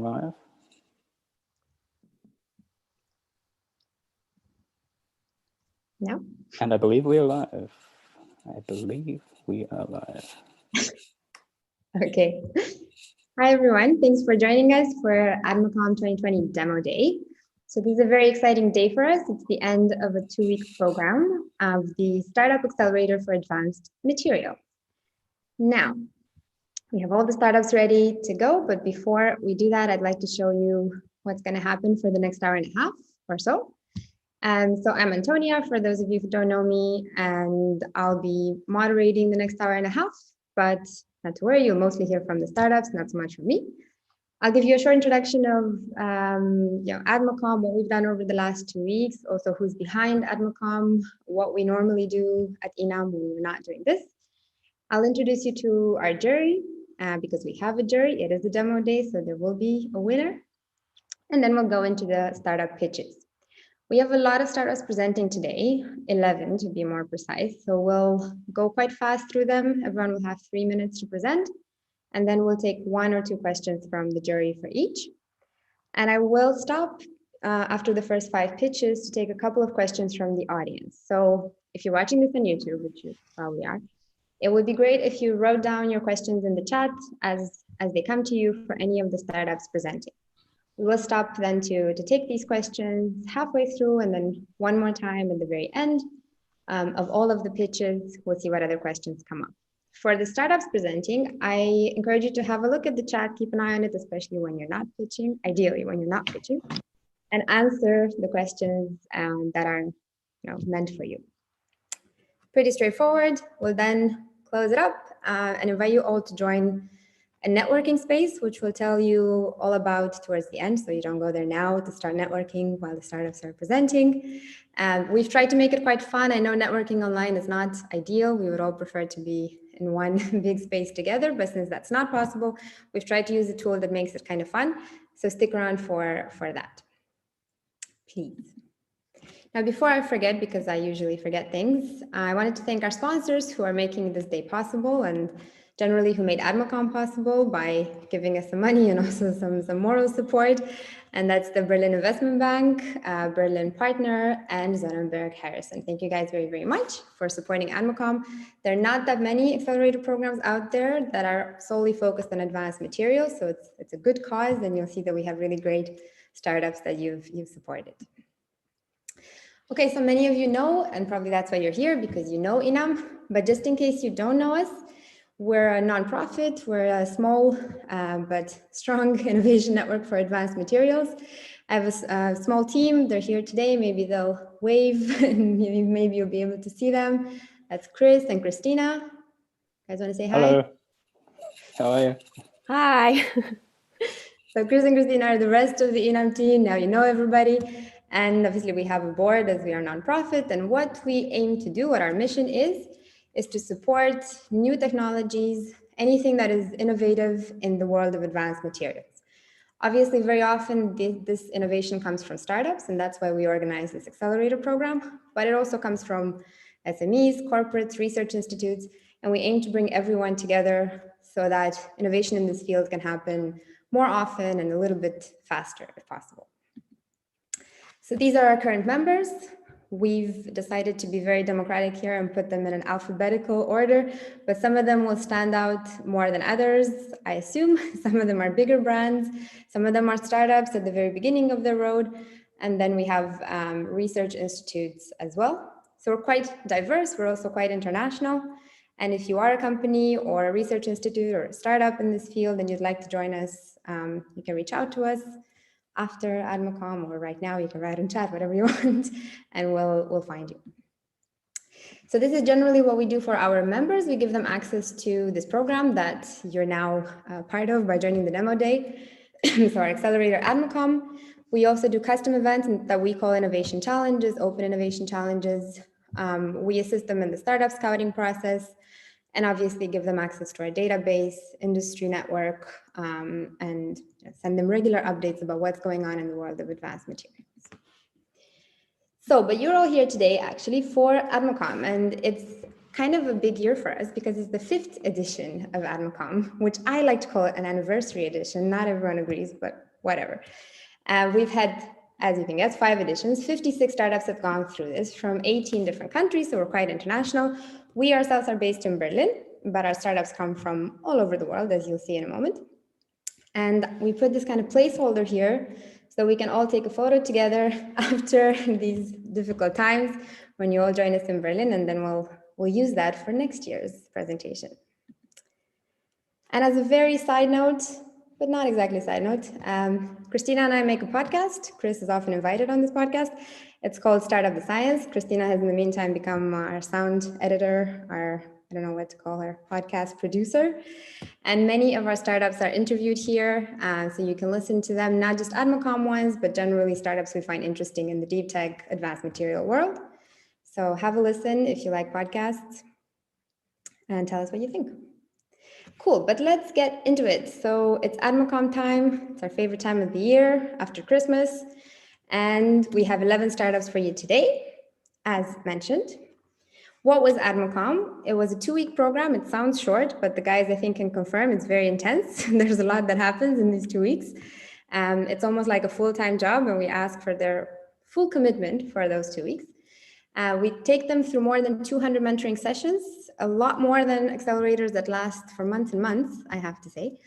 live? No. And I believe we are live. I believe we are live. Okay. Hi, everyone. Thanks for joining us for AdMaCom 2020 Demo Day. So this is a very exciting day for us. It's the end of a 2-week program of the Startup Accelerator for Advanced Materials. Now, we have all the startups ready to go, but before we do that, I'd like to show you what's going to happen for the next hour and a half or so. So I'm Antonia, for those of you who don't know me, and I'll be moderating the next hour and a half, but not to worry, you'll mostly hear from the startups, not so much from me. I'll give you a short introduction of AdMaCom, what we've done over the last 2 weeks, also who's behind AdMaCom, what we normally do at INAM when we're not doing this. I'll introduce you to our jury, because we have a jury. It is a demo day, so there will be a winner. And then we'll go into the startup pitches. We have a lot of startups presenting today, 11 to be more precise. So we'll go quite fast through them. Everyone will have 3 minutes to present. And then we'll take 1 or 2 questions from the jury for each. And I will stop after the first 5 pitches to take a couple of questions from the audience. So if you're watching this on YouTube, which you probably are, it would be great if you wrote down your questions in the chat as they come to you for any of the startups presenting. We will stop then to take these questions halfway through, and then 1 more time at the very end of all of the pitches. We'll see what other questions come up. For the startups presenting, I encourage you to have a look at the chat, keep an eye on it, especially when you're not pitching, ideally when you're not pitching, and answer the questions that are meant for you. Pretty straightforward. We'll then close it up and invite you all to join a networking space, which we'll tell you all about towards the end, so you don't go there now to start networking while the startups are presenting. We've tried to make it quite fun. I know networking online is not ideal. We would all prefer to be in one big space together, but since that's not possible, we've tried to use a tool that makes it kind of fun. So stick around for that, please. Now, before I forget, because I usually forget things, I wanted to thank our sponsors who are making this day possible, and generally who made AdMaCom possible by giving us some money and also some moral support. And that's the Berlin Investment Bank, Berlin Partner, and Sonnenberg Harrison. Thank you guys very, very much for supporting AdMaCom. There are not that many accelerator programs out there that are solely focused on advanced materials. So it's a good cause, and you'll see that we have really great startups that you've supported. Okay, so many of you know, and probably that's why you're here, because you know INAM, but just in case you don't know us, we're a nonprofit. We're a small but strong innovation network for advanced materials. I have a small team. They're here today. Maybe they'll wave, and maybe you'll be able to see them. That's Chris and Christina. You guys want to say hi? Hello. How are you? Hi. So Chris and Christina are the rest of the INAM team. Now you know everybody. And obviously we have a board as we are a nonprofit. And what we aim to do, what our mission is to support new technologies, anything that is innovative in the world of advanced materials. Obviously, very often this innovation comes from startups, and that's why we organize this accelerator program, but it also comes from SMEs, corporates, research institutes, and we aim to bring everyone together so that innovation in this field can happen more often and a little bit faster if possible. So these are our current members. We've decided to be very democratic here and put them in an alphabetical order, but some of them will stand out more than others, I assume. Some of them are bigger brands. Some of them are startups at the very beginning of their road. And then we have research institutes as well. So we're quite diverse. We're also quite international. And if you are a company or a research institute or a startup in this field and you'd like to join us, you can reach out to us after AdMaCom, or right now, you can write in chat, whatever you want, and we'll find you. So this is generally what we do for our members. We give them access to this program that you're now part of by joining the demo day. So our accelerator AdMaCom. We also do custom events that we call innovation challenges, open innovation challenges. We assist them in the startup scouting process, and obviously give them access to our database, industry network, and send them regular updates about what's going on in the world of advanced materials. So, but you're all here today actually for AdMaCom, and it's kind of a big year for us because it's the 5th edition of AdMaCom, which I like to call it an anniversary edition. Not everyone agrees, but whatever. We've had, as you can guess, 5 editions. 56 startups have gone through this from 18 different countries, so we're quite international. We ourselves are based in Berlin, but our startups come from all over the world, as you'll see in a moment. And we put this kind of placeholder here so we can all take a photo together after these difficult times when you all join us in Berlin, and then we'll use that for next year's presentation. And as a very side note, but not exactly side note, Christina and I make a podcast. Chris is often invited on this podcast. It's called Start Up the Science. Christina has in the meantime become our sound editor, I don't know what to call her, podcast producer. And many of our startups are interviewed here. So you can listen to them, not just AdMaCom ones, but generally startups we find interesting in the deep tech advanced material world. So have a listen if you like podcasts and tell us what you think. Cool, but let's get into it. So it's AdMaCom time. It's our favorite time of the year after Christmas. And we have 11 startups for you today, as mentioned. What was AdMaCom? It was a 2-week program. It sounds short, but the guys I think can confirm it's very intense. There's a lot that happens in these 2 weeks. It's almost like a full-time job, and we ask for their full commitment for those 2 weeks. We take them through more than 200 mentoring sessions, a lot more than accelerators that last for months and months, I have to say,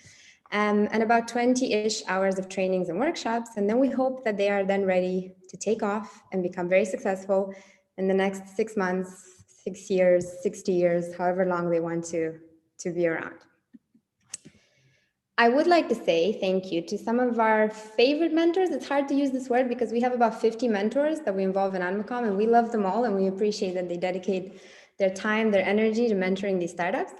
and about 20-ish hours of trainings and workshops. And then we hope that they are then ready to take off and become very successful in the next 6 months, 6 years, 60 years, however long they want to be around. I would like to say thank you to some of our favorite mentors. It's hard to use this word because we have about 50 mentors that we involve in AdMaCom, and we love them all, and we appreciate that they dedicate their time, their energy to mentoring these startups.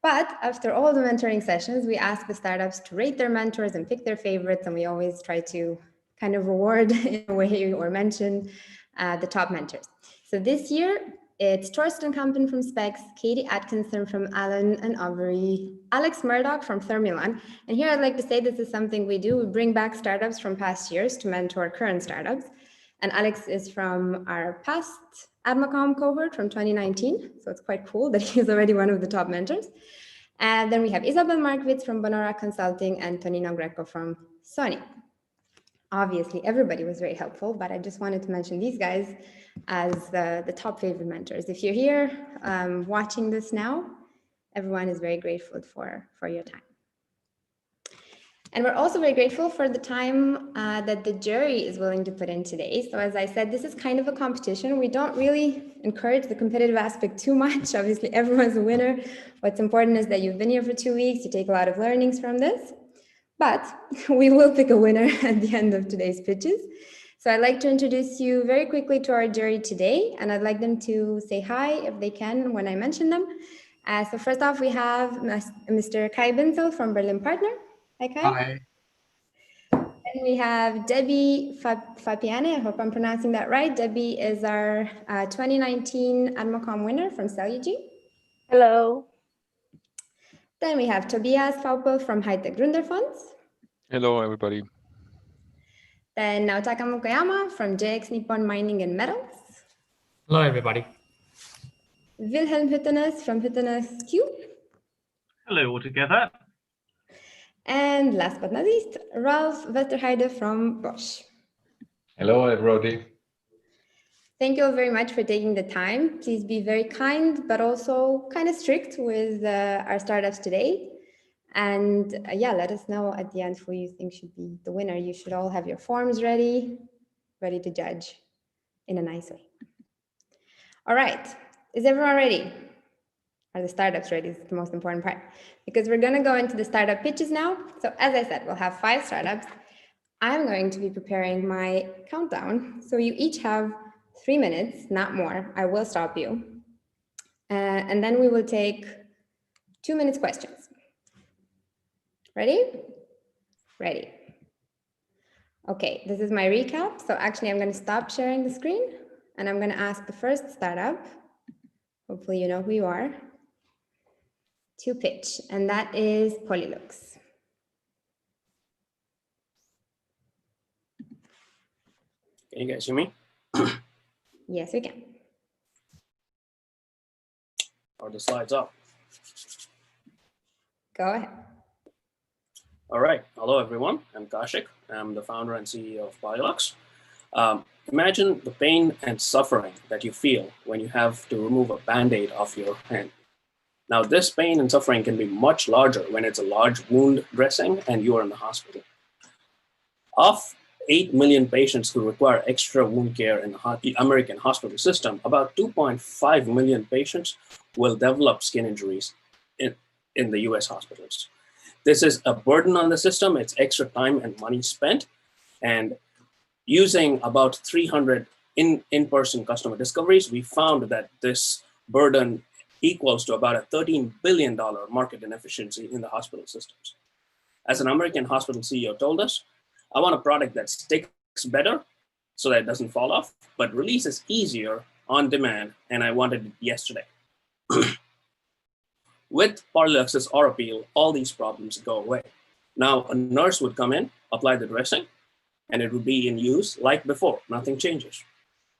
But after all the mentoring sessions, we ask the startups to rate their mentors and pick their favorites, and we always try to kind of reward in a way or mention the top mentors. So this year, it's Torsten Kampen from Specs, Katie Atkinson from Allen and Overy, Alex Murdoch from Thermulon. And here I'd like to say this is something we do. We bring back startups from past years to mentor current startups. And Alex is from our past AdMaCom cohort from 2019. So it's quite cool that he's already one of the top mentors. And then we have Isabel Markowitz from Bonora Consulting and Tonino Greco from Sony. Obviously, everybody was very helpful, but I just wanted to mention these guys as the top favorite mentors. If you're here watching this now, everyone is very grateful for your time. And we're also very grateful for the time that the jury is willing to put in today. So as I said, this is kind of a competition. We don't really encourage the competitive aspect too much. Obviously, everyone's a winner. What's important is that you've been here for 2 weeks, you take a lot of learnings from this. But we will pick a winner at the end of today's pitches. So I'd like to introduce you very quickly to our jury today, and I'd like them to say hi if they can when I mention them. So first off, we have Mr. Kai Binzel from Berlin Partner. Hi, Kai. Hi. And we have Debbie Fapiane. I hope I'm pronouncing that right. Debbie is our 2019 AdMaCom winner from Cellugy. Hello. Then we have Tobias Faupel from Hightech Gründerfonds. Hello, everybody. Then Naotaka Mukoyama from JX Nippon Mining and Metals. Hello, everybody. Wilhelm Hüttenes from Hüttenes Cube. Hello, all together. And last but not least, Ralph Westerheide from Bosch. Hello, everybody. Thank you all very much for taking the time. Please be very kind, but also kind of strict with our startups today. And yeah, let us know at the end who you think should be the winner. You should all have your forms ready to judge in a nice way. All right, is everyone ready? Are the startups ready? It's the most important part, because we're going to go into the startup pitches now. So as I said, we'll have 5 startups. I'm going to be preparing my countdown. So you each have 3 minutes, not more. I will stop you. And then we will take 2 minutes questions. Ready? Ready. Okay, this is my recap. So actually, I'm going to stop sharing the screen, and I'm going to ask the first startup, hopefully you know who you are, to pitch, and that is Polylux. Can you guys hear me? Yes, we can. Are the slides up? Go ahead. All right. Hello, everyone. I'm Kaushik. I'm the founder and CEO of Polylux. Imagine the pain and suffering that you feel when you have to remove a Band-Aid off your hand. Now, this pain and suffering can be much larger when it's a large wound dressing and you are in the hospital. Of 8 million patients who require extra wound care in the American hospital system, about 2.5 million patients will develop skin injuries in the US hospitals. This is a burden on the system. It's extra time and money spent. And using about 300 in-person customer discoveries, we found that this burden equals to about a $13 billion market inefficiency in the hospital systems. As an American hospital CEO told us, I want a product that sticks better so that it doesn't fall off, but releases easier on demand, and I wanted it yesterday. With Polylux's Orapeel, all these problems go away. Now, a nurse would come in, apply the dressing, and it would be in use like before, nothing changes.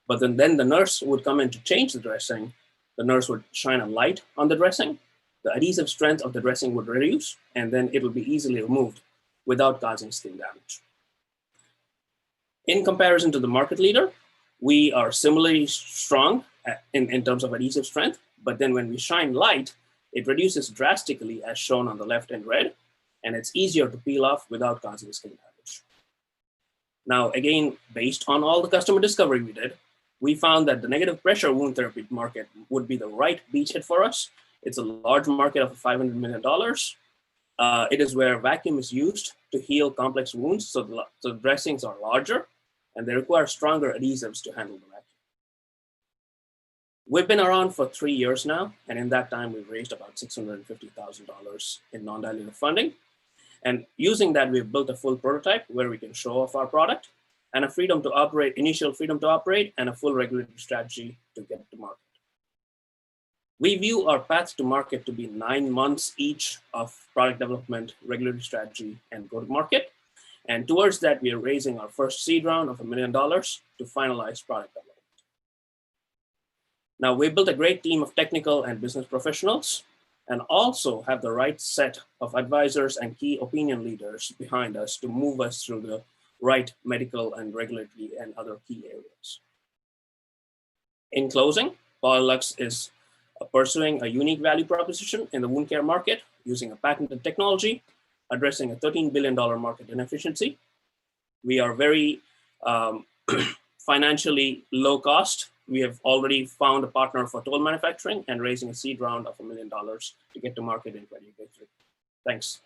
But then the nurse would come in to change the dressing, the nurse would shine a light on the dressing, the adhesive strength of the dressing would reduce, and then it will be easily removed without causing skin damage. In comparison to the market leader, we are similarly strong in terms of adhesive strength, but then when we shine light, it reduces drastically as shown on the left in red, and it's easier to peel off without causing skin damage. Now, again, based on all the customer discovery we did, we found that the negative pressure wound therapy market would be the right beachhead for us. It's a large market of $500 million. It is where vacuum is used to heal complex wounds, so the dressings are larger, and they require stronger adhesives to handle the vacuum. We've been around for 3 years now, and in that time, we've raised about $650,000 in non-dilutive funding. And using that, we've built a full prototype where we can show off our product and a freedom to operate, initial freedom to operate, and a full regulatory strategy to get to market. We view our path to market to be 9 months each of product development, regulatory strategy, and go-to-market. And towards that, we are raising our first seed round of $1 million to finalize product development. Now, we built a great team of technical and business professionals and also have the right set of advisors and key opinion leaders behind us to move us through the right medical and regulatory and other key areas. In closing, Polylux is pursuing a unique value proposition in the wound care market using a patented technology, addressing a $13 billion market inefficiency. We are very financially low cost. We have already found a partner for toll manufacturing and raising a seed round of $1 million to get to market in 2023. Thanks.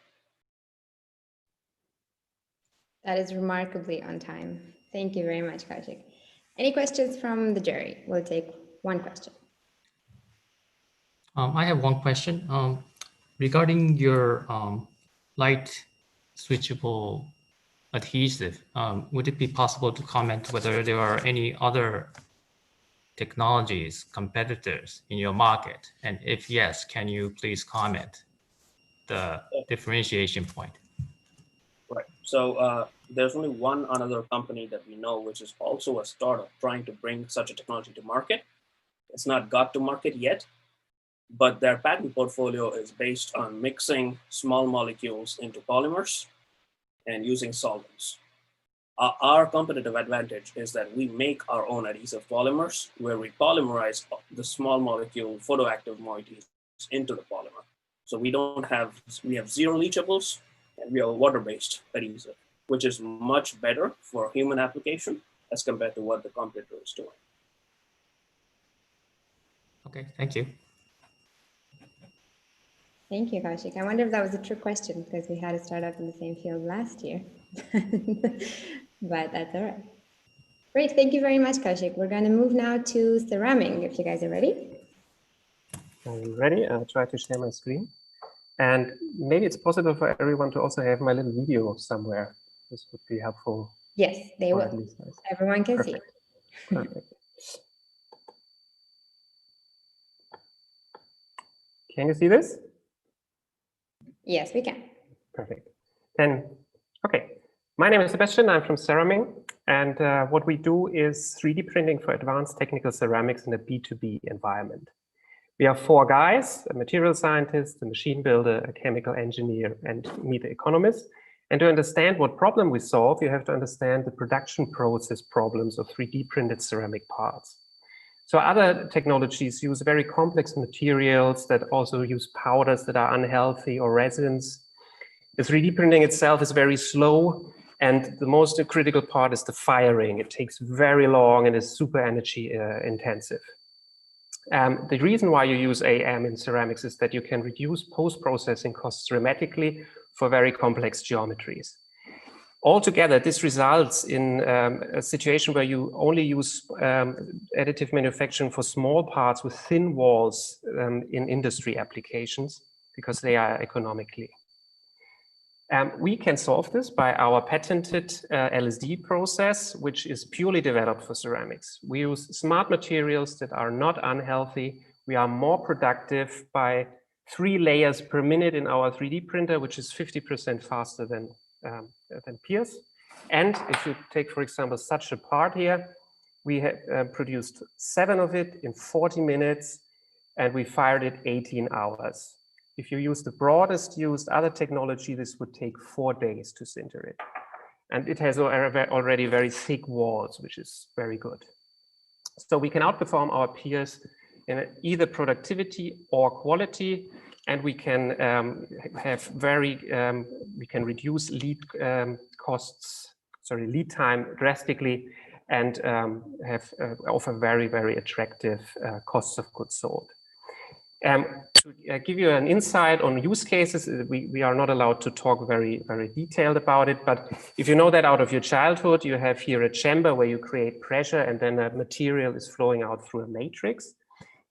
That is remarkably on time. Thank you very much, Kaushik. Any questions from the jury? We'll take one question. I have one question regarding your light switchable adhesive. Would it be possible to comment whether there are any other technologies, competitors in your market? And if yes, can you please comment the differentiation point? Right. So there's only one other company that we know, which is also a startup trying to bring such a technology to market. It's not got to market yet, but their patent portfolio is based on mixing small molecules into polymers and using solvents. Our competitive advantage is that we make our own adhesive polymers where we polymerize the small molecule photoactive moieties into the polymer. So we have zero leachables and we are water-based adhesive, which is much better for human application as compared to what the competitor is doing. Okay, thank you. Thank you, Kaushik. I wonder if that was a trick question because we had a startup in the same field last year, but that's all right. Great, thank you very much, Kaushik. We're going to move now to ceramic, if you guys are ready. I'm ready. I'll try to share my screen. And maybe it's possible for everyone to also have my little video somewhere. This would be helpful. Yes, they will. Everyone can see it. Perfect. Can you see this? Yes, we can. Perfect. Then, okay. My name is Sebastian. I'm from Ceraming. And what we do is 3D printing for advanced technical ceramics in a B2B environment. We are 4 guys, a material scientist, a machine builder, a chemical engineer, and me, the economist. And to understand what problem we solve, you have to understand the production process problems of 3D printed ceramic parts. So other technologies use very complex materials that also use powders that are unhealthy or resins. The 3D printing itself is very slow, and the most critical part is the firing. It takes very long and is super energy intensive. The reason why you use AM in ceramics is that you can reduce post-processing costs dramatically for very complex geometries. Altogether, this results in a situation where you only use additive manufacturing for small parts with thin walls in industry applications because they are economically. We can solve this by our patented LSD process, which is purely developed for ceramics. We use smart materials that are not unhealthy. We are more productive by 3 layers per minute in our 3D printer, which is 50% faster than peers. And if you take, for example, such a part here, we have produced 7 of it in 40 minutes, and we fired it 18 hours. If you use the broadest used other technology, this would take 4 days to sinter it. And it has already very thick walls, which is very good. So we can outperform our peers in either productivity or quality, and we can we can reduce lead time drastically, and offer very, very attractive costs of goods sold. To give you an insight on use cases, we are not allowed to talk very, very detailed about it, but if you know that out of your childhood, you have here a chamber where you create pressure and then a material is flowing out through a matrix.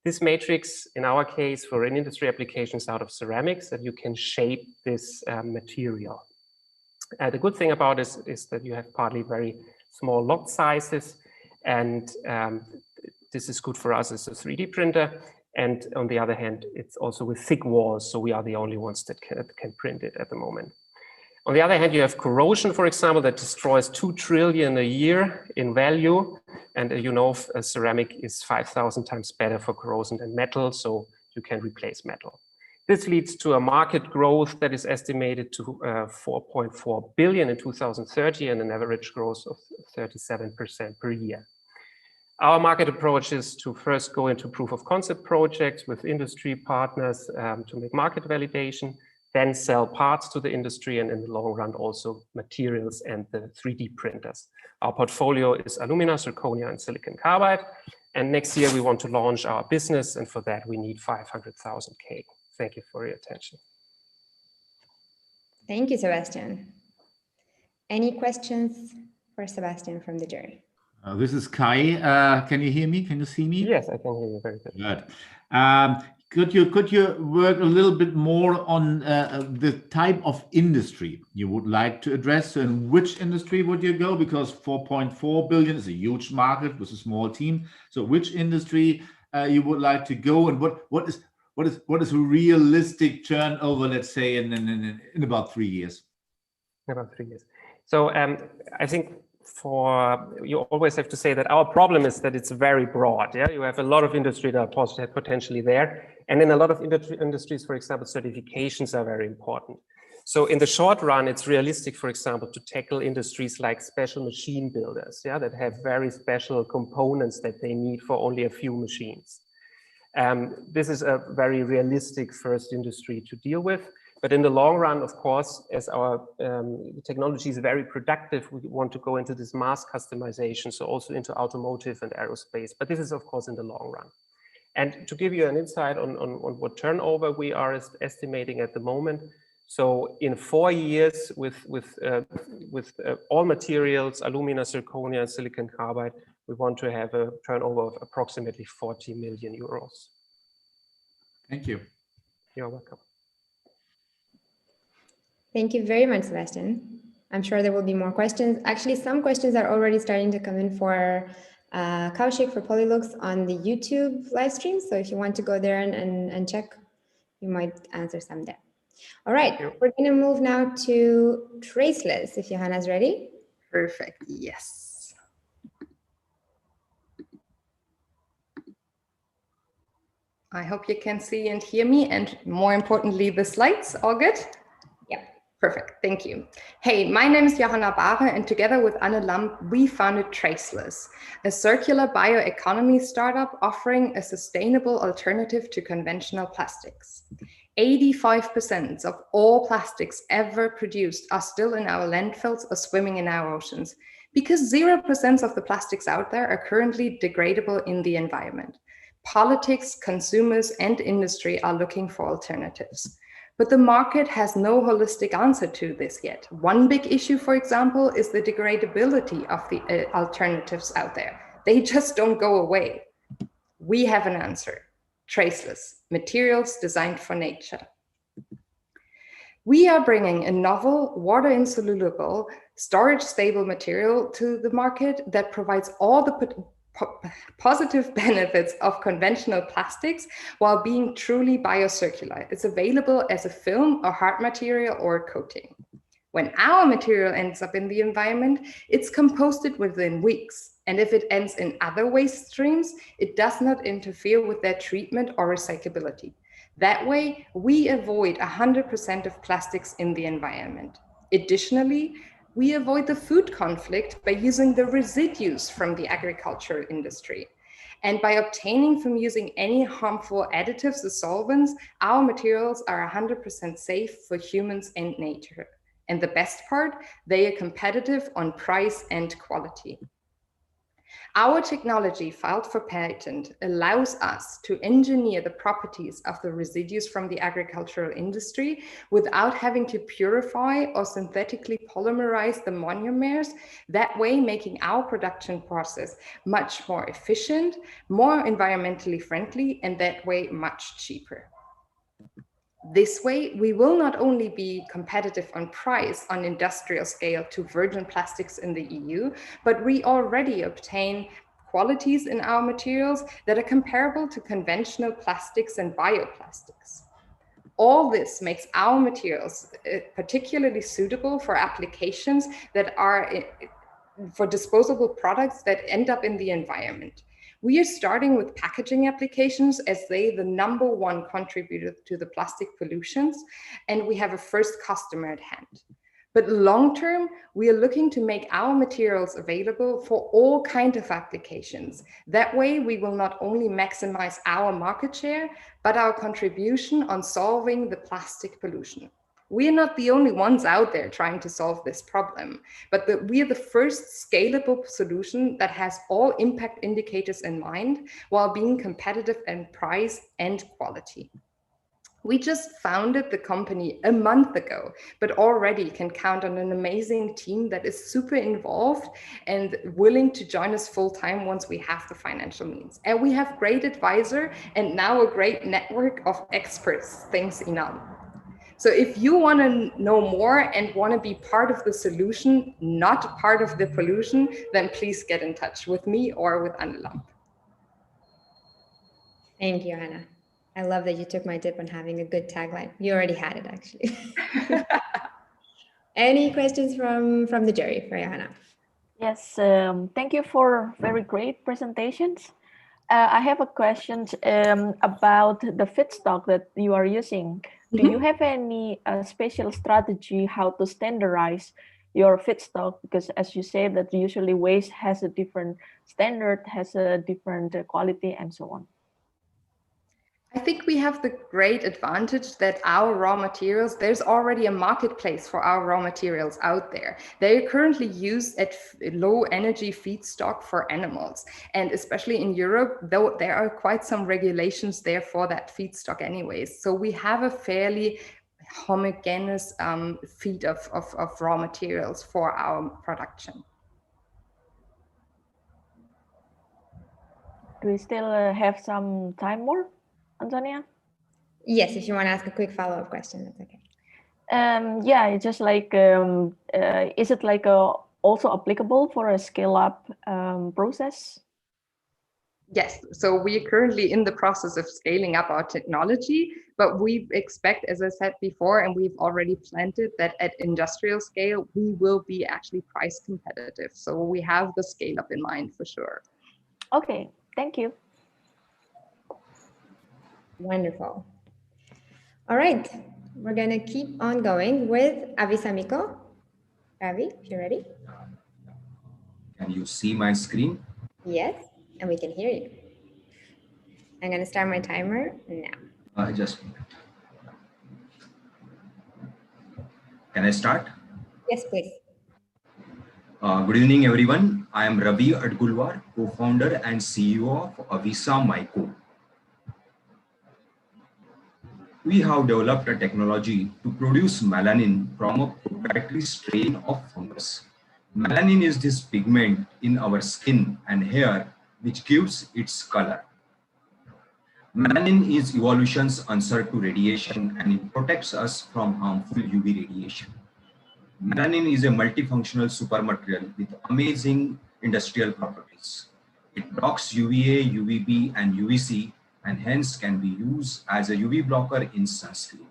This matrix, in our case, for an industry applications out of ceramics, that you can shape this material. The good thing about this is that you have partly very small lot sizes, and this is good for us as a 3D printer. And on the other hand, it's also with thick walls, so we are the only ones that can print it at the moment. On the other hand, you have corrosion, for example, that destroys 2 trillion a year in value. And you know, a ceramic is 5,000 times better for corrosion than metal, so you can replace metal. This leads to a market growth that is estimated to 4.4 billion in 2030 and an average growth of 37% per year. Our market approach is to first go into proof of concept projects with industry partners to make market validation, then sell parts to the industry, and in the long run also materials and the 3D printers. Our portfolio is alumina, zirconia, and silicon carbide. And next year we want to launch our business, and for that we need 500,000 K. Thank you for your attention. Thank you, Sebastian. Any questions for Sebastian from the jury? This is Kai. Can you hear me? Can you see me? Yes, I can hear you very good. Good. Could you work a little bit more on the type of industry you would like to address? So in which industry would you go? Because 4.4 billion is a huge market with a small team. So which industry you would like to go, and what is a realistic turnover, let's say, in about 3 years? About 3 years. So I think you always have to say that our problem is that it's very broad. Yeah, you have a lot of industry that are potentially there, and in a lot of industries, for example, certifications are very important. So in the short run, it's realistic, for example, to tackle industries like special machine builders, yeah, that have very special components that they need for only a few machines. This is a very realistic first industry to deal with. But in the long run, of course, as our technology is very productive, we want to go into this mass customization, so also into automotive and aerospace. But this is, of course, in the long run. And to give you an insight on what turnover we are estimating at the moment, so in 4 years with all materials, alumina, zirconia, and silicon carbide, we want to have a turnover of approximately 40 million euros. Thank you. You're welcome. Thank you very much, Sebastian. I'm sure there will be more questions. Actually, some questions are already starting to come in for Kaushik for Polylux on the YouTube live stream. So if you want to go there and check, you might answer some there. All right, we're going to move now to traceless, if Johanna's ready. Perfect, yes. I hope you can see and hear me, and more importantly, the slides. All good? Yep. Perfect, thank you. Hey, my name is Johanna Bare, and together with Anne Lamp, we founded Traceless, a circular bioeconomy startup offering a sustainable alternative to conventional plastics. 85% of all plastics ever produced are still in our landfills or swimming in our oceans, because 0% of the plastics out there are currently degradable in the environment. Politics, consumers, and industry are looking for alternatives. But the market has no holistic answer to this yet. One big issue, for example, is the degradability of the alternatives out there. They just don't go away. We have an answer: Traceless, materials designed for nature. We are bringing a novel, water-insoluble, storage-stable material to the market that provides all the positive benefits of conventional plastics while being truly biocircular. It's available as a film, a hard material, or a coating. When our material ends up in the environment, it's composted within weeks. And if it ends in other waste streams, it does not interfere with their treatment or recyclability. That way, we avoid 100% of plastics in the environment. Additionally, we avoid the food conflict by using the residues from the agricultural industry. And by obtaining from using any harmful additives or solvents, our materials are 100% safe for humans and nature. And the best part, they are competitive on price and quality. Our technology filed for patent allows us to engineer the properties of the residues from the agricultural industry without having to purify or synthetically polymerize the monomers, that way making our production process much more efficient, more environmentally friendly, and that way much cheaper. This way, we will not only be competitive on price on industrial scale to virgin plastics in the EU, but we already obtain qualities in our materials that are comparable to conventional plastics and bioplastics. All this makes our materials particularly suitable for applications that are for disposable products that end up in the environment. We are starting with packaging applications as they the #1 contributor to the plastic pollutions, and we have a first customer at hand. But long term, we are looking to make our materials available for all kinds of applications. That way, we will not only maximize our market share, but our contribution on solving the plastic pollution. We are not the only ones out there trying to solve this problem, but we are the first scalable solution that has all impact indicators in mind while being competitive in price and quality. We just founded the company a month ago, but already can count on an amazing team that is super involved and willing to join us full time once we have the financial means. And we have great advisor and now a great network of experts, thanks INAM. So if you want to know more and want to be part of the solution, not part of the pollution, then please get in touch with me or with Anne Lamp. Thank you, Anna. I love that you took my tip on having a good tagline. You already had it, actually. Any questions from the jury for Johanna? Yes, thank you for very great presentations. I have a question about the feedstock that you are using. Do you have any special strategy how to standardize your feedstock? Because as you say that usually waste has a different standard, has a different quality and so on. I think we have the great advantage that our raw materials, there's already a marketplace for our raw materials out there. They are currently used at low energy feedstock for animals. And especially in Europe, though there are quite some regulations there for that feedstock anyways. So we have a fairly homogeneous feed of raw materials for our production. Do we still have some time more? Antonia? Yes, if you want to ask a quick follow-up question, that's okay. Yeah, it's just like, is it like also applicable for a scale-up process? Yes, so we are currently in the process of scaling up our technology, but we expect, as I said before, and we've already planned it, that at industrial scale, we will be actually price competitive. So we have the scale up in mind for sure. Okay, thank you. Wonderful. All right. we're going to keep on going with Avisamiko. Ravi, if you're ready. Can you see my screen? Yes, and we can hear you. I'm going to start my timer now. Just a minute. Can I start? Yes, please. Good evening, everyone. I am Ravi Adgulwar, co-founder and CEO of AdMaCom. We have developed a technology to produce melanin from a proprietary strain of fungus. Melanin is this pigment in our skin and hair which gives its color. Melanin is evolution's answer to radiation, and it protects us from harmful UV radiation. Melanin is a multifunctional supermaterial with amazing industrial properties. It blocks UVA, UVB, and UVC, and hence can be used as a UV blocker in sunscreen.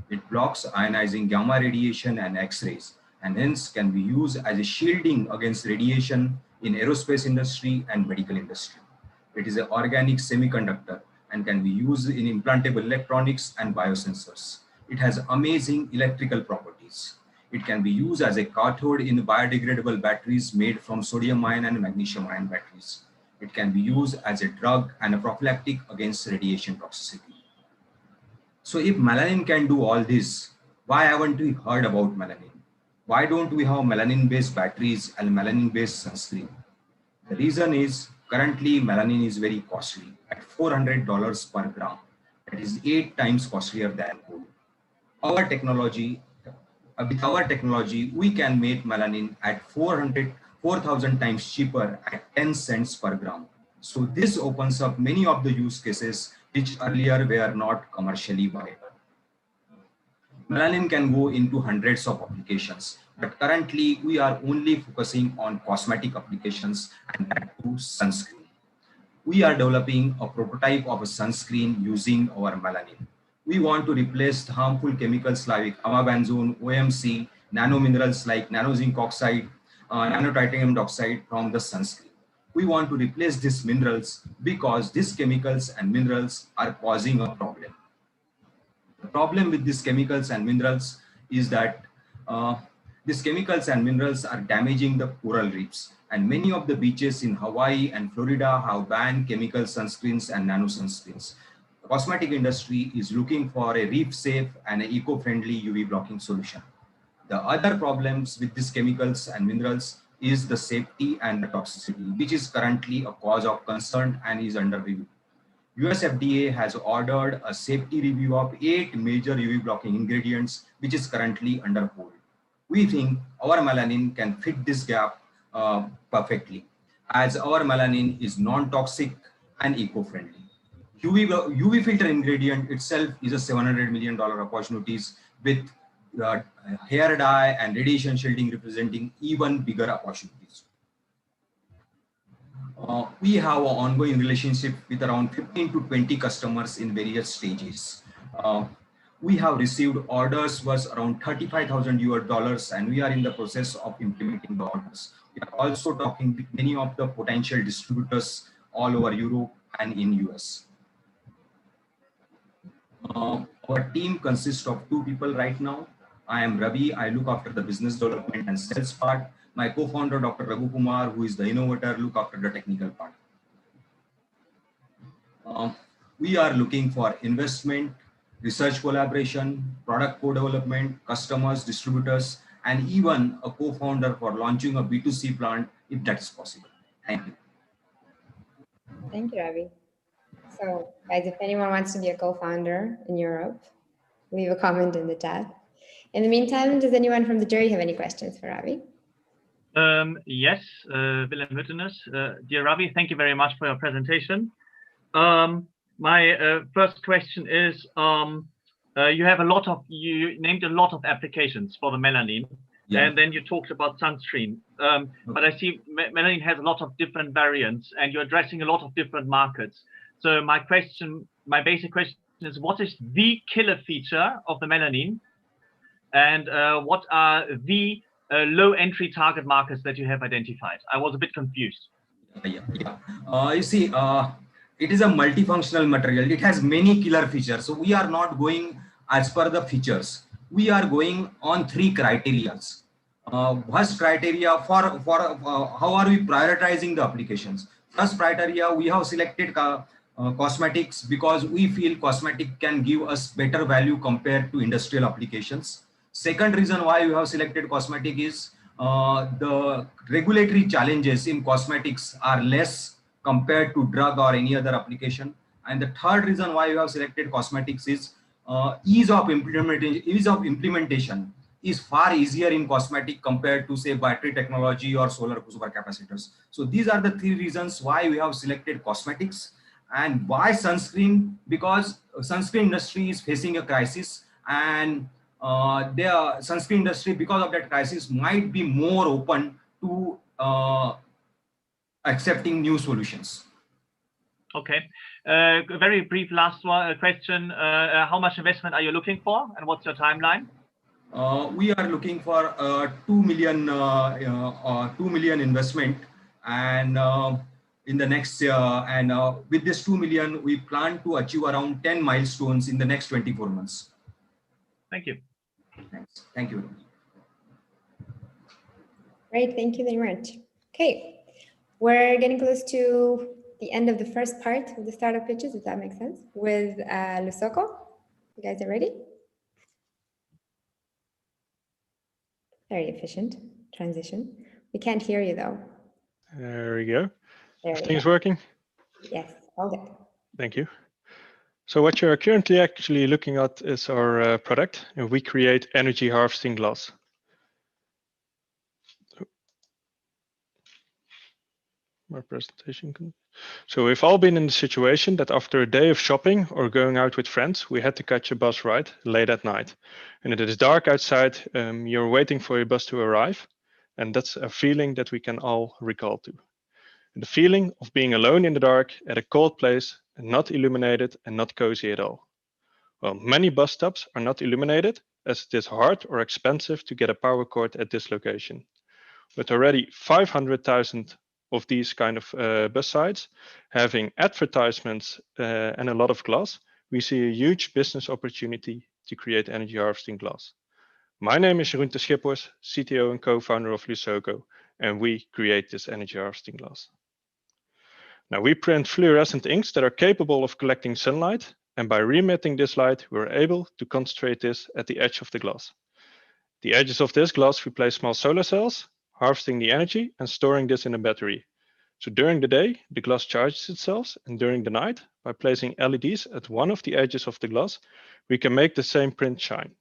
It blocks ionizing gamma radiation and X-rays, and hence can be used as a shielding against radiation in aerospace industry and medical industry. It is an organic semiconductor and can be used in implantable electronics and biosensors. It has amazing electrical properties. It can be used as a cathode in biodegradable batteries made from sodium-ion and magnesium-ion batteries. It can be used as a drug and a prophylactic against radiation toxicity. So if melanin can do all this, why haven't we heard about melanin? Why don't we have melanin-based batteries and melanin-based sunscreen? The reason is currently melanin is very costly at $400 per gram. That is 8 times costlier than gold. With our technology, we can make melanin at 4,000 times cheaper at 10 cents per gram. So this opens up many of the use cases which earlier were not commercially viable. Melanin can go into hundreds of applications, but currently we are only focusing on cosmetic applications and that too sunscreen. We are developing a prototype of a sunscreen using our melanin. We want to replace the harmful chemicals like amabenzone, OMC, nanominerals like nanozinc oxide, nanotitanium dioxide from the sunscreen. We want to replace these minerals because these chemicals and minerals are causing a problem. The problem with these chemicals and minerals is that these chemicals and minerals are damaging the coral reefs, and many of the beaches in Hawaii and Florida have banned chemical sunscreens and nano sunscreens. The cosmetic industry is looking for a reef-safe and an eco-friendly UV blocking solution. The other problems with these chemicals and minerals is the safety and the toxicity, which is currently a cause of concern and is under review. US FDA has ordered a safety review of 8 major UV blocking ingredients, which is currently under hold. We think our melanin can fit this gap perfectly, as our melanin is non-toxic and eco-friendly. UV filter ingredient itself is a $700 million opportunities, with hair dye and radiation shielding representing even bigger opportunities. We have an ongoing relationship with around 15 to 20 customers in various stages. We have received orders worth around $35,000 and we are in the process of implementing the orders. We are also talking with many of the potential distributors all over Europe and in US. Our team consists of 2 people right now. I am Ravi. I look after the business development and sales part. My co-founder, Dr. Raghu Kumar, who is the innovator, look after the technical part. We are looking for investment, research collaboration, product co-development, customers, distributors, and even a co-founder for launching a B2C plant if that is possible. Thank you. Thank you, Ravi. So guys, if anyone wants to be a co-founder in Europe, leave a comment in the chat. In the meantime, does anyone from the jury have any questions for Ravi? Yes, Willem Huttenes. Dear Ravi, thank you very much for your presentation. My first question is, you named a lot of applications for the melanin, and then you talked about sunscreen. But I see melanin has a lot of different variants, and you're addressing a lot of different markets. So my basic question is, what is the killer feature of the melanin, and what are the low entry target markets that you have identified? I was a bit confused. You see, it is a multifunctional material. It has many killer features. So we are not going as per the features, we are going on 3 criteria. First criteria for how are we prioritizing the applications? First criteria, we have selected cosmetics because we feel cosmetic can give us better value compared to industrial applications. Second reason why we have selected cosmetic is the regulatory challenges in cosmetics are less compared to drug or any other application. And the third reason why we have selected cosmetics is ease of implementation is far easier in cosmetic compared to say battery technology or solar supercapacitors. So these are the 3 reasons why we have selected cosmetics. And why sunscreen? Because sunscreen industry is facing a crisis, and the sunscreen industry, because of that crisis, might be more open to accepting new solutions. Okay, very brief last question. How much investment are you looking for, and what's your timeline? We are looking for 2 million investment, and in the next year, and with this 2 million, we plan to achieve around 10 milestones in the next 24 months. Thank you. Thanks. Thank you. Great, thank you very much. Okay, we're getting close to the end of the first part of the startup pitches, if that makes sense, with Lusoko. You guys are ready? Very efficient transition. We can't hear you though. There we go. There Everything's working? Yes, all good. Thank you. So what you're currently actually looking at is our product, and we create energy harvesting glass. My presentation. So we've all been in the situation that after a day of shopping or going out with friends, we had to catch a bus ride late at night. And it is dark outside, you're waiting for your bus to arrive. And that's a feeling that we can all recall to. The feeling of being alone in the dark at a cold place and not illuminated and not cozy at all. Well, many bus stops are not illuminated as it is hard or expensive to get a power cord at this location. With already 500,000 of these kind of bus sites having advertisements and a lot of glass, we see a huge business opportunity to create energy harvesting glass. My name is Jeroen Schippers, CTO and co-founder of Lusoko, and we create this energy harvesting glass. Now we print fluorescent inks that are capable of collecting sunlight, and by re-emitting this light, we're able to concentrate this at the edge of the glass. The edges of this glass we place small solar cells, harvesting the energy and storing this in a battery. So during the day, the glass charges itself, and during the night, by placing LEDs at one of the edges of the glass, we can make the same print shine.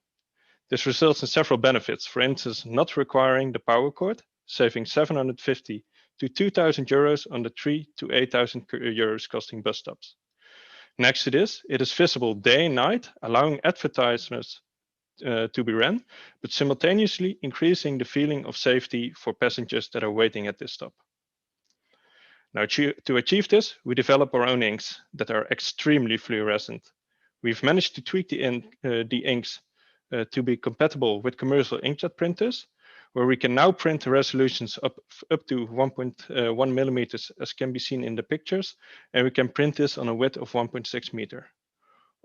This results in several benefits. For instance, not requiring the power cord, saving 750 to 2,000 euros on the 3,000 to 8,000 euros costing bus stops. Next to this, it is visible day and night, allowing advertisements to be ran, but simultaneously increasing the feeling of safety for passengers that are waiting at this stop. Now, to achieve this, we develop our own inks that are extremely fluorescent. We've managed to tweak the inks to be compatible with commercial inkjet printers, where we can now print resolutions up to 1.1 millimeters, as can be seen in the pictures, and we can print this on a width of 1.6 meter.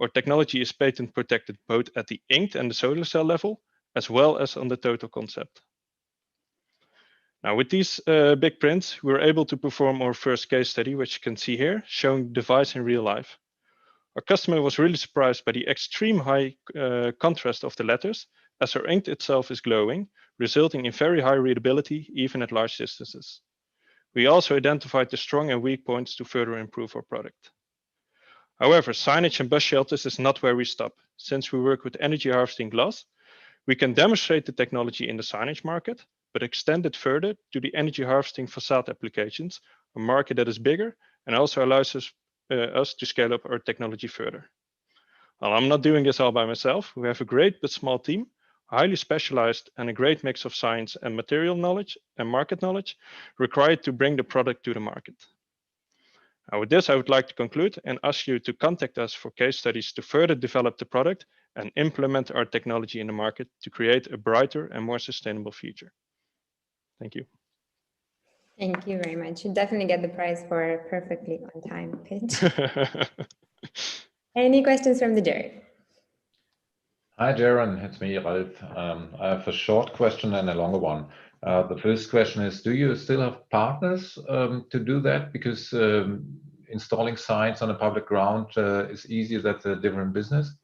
Our technology is patent protected both at the inked and the solar cell level, as well as on the total concept. Now with these big prints, we were able to perform our first case study, which you can see here, showing the device in real life. Our customer was really surprised by the extreme high contrast of the letters, as our ink itself is glowing, resulting in very high readability, even at large distances. We also identified the strong and weak points to further improve our product. However, signage and bus shelters is not where we stop. Since we work with energy harvesting glass, we can demonstrate the technology in the signage market, but extend it further to the energy harvesting facade applications, a market that is bigger and also allows us to scale up our technology further. Well, I'm not doing this all by myself. We have a great but small team, highly specialized, and a great mix of science and material knowledge and market knowledge required to bring the product to the market. Now with this, I would like to conclude and ask you to contact us for case studies to further develop the product and implement our technology in the market to create a brighter and more sustainable future. Thank you. Thank you very much. You definitely get the prize for a perfectly on time pitch. Any questions from the jury? Hi, Jaron. It's me, Ralf. I have a short question and a longer one. The first question is, do you still have partners to do that? Because installing signs on a public ground is easier. That's a different business.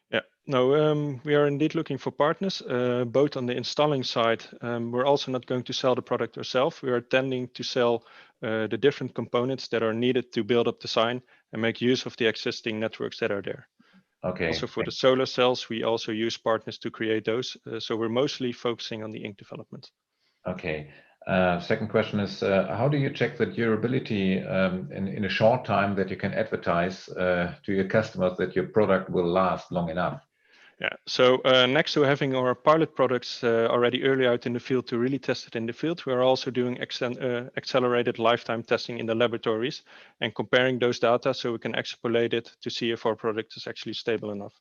Yeah, no, we are indeed looking for partners, both on the installing side. We're also not going to sell the product ourselves. We are tending to sell the different components that are needed to build up the sign and make use of the existing networks that are there. Okay. Also for the solar cells, we also use partners to create those. So we're mostly focusing on the ink development. Okay. Second question is, how do you check the durability in a short time that you can advertise to your customers that your product will last long enough? Yeah, so next to having our pilot products already early out in the field to really test it in the field, we are also doing accelerated lifetime testing in the laboratories and comparing those data so we can extrapolate it to see if our product is actually stable enough.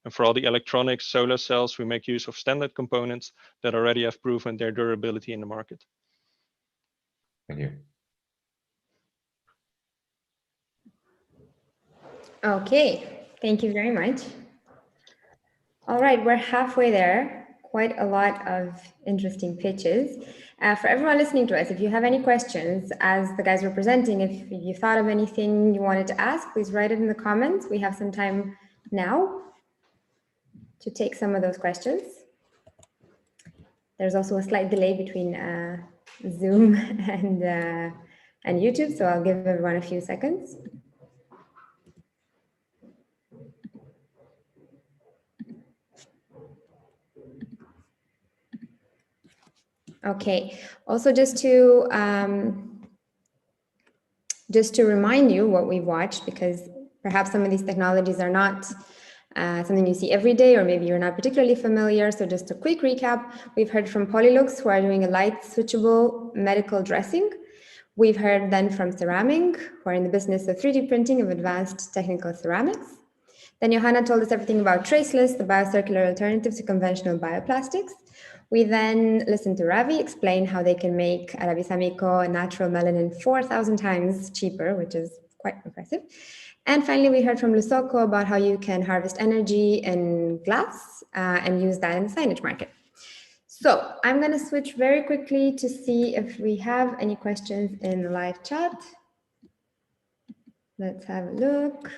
And for all the electronics, solar cells, we make use of standard components that already have proven their durability in the market. Thank you. Okay, thank you very much. All right, we're halfway there. Quite a lot of interesting pitches. For everyone listening to us, if you have any questions, as the guys were presenting, if you thought of anything you wanted to ask, please write it in the comments. We have some time now to take some of those questions. There's also a slight delay between Zoom and YouTube, so I'll give everyone a few seconds. Okay, also just to remind you what we've watched, because perhaps some of these technologies are not something you see every day, or maybe you're not particularly familiar. So just a quick recap, we've heard from Polylux, who are doing a light switchable medical dressing. We've heard then from Ceraming, who are in the business of 3D printing of advanced technical ceramics. Then Johanna told us everything about traceless, the biocircular alternative to conventional bioplastics. We then listened to Ravi explain how they can make at AdMaCom natural melanin 4,000 times cheaper, which is quite impressive. And finally, we heard from Lusoko about how you can harvest energy in glass and use that in the signage market. So I'm going to switch very quickly to see if we have any questions in the live chat. Let's have a look.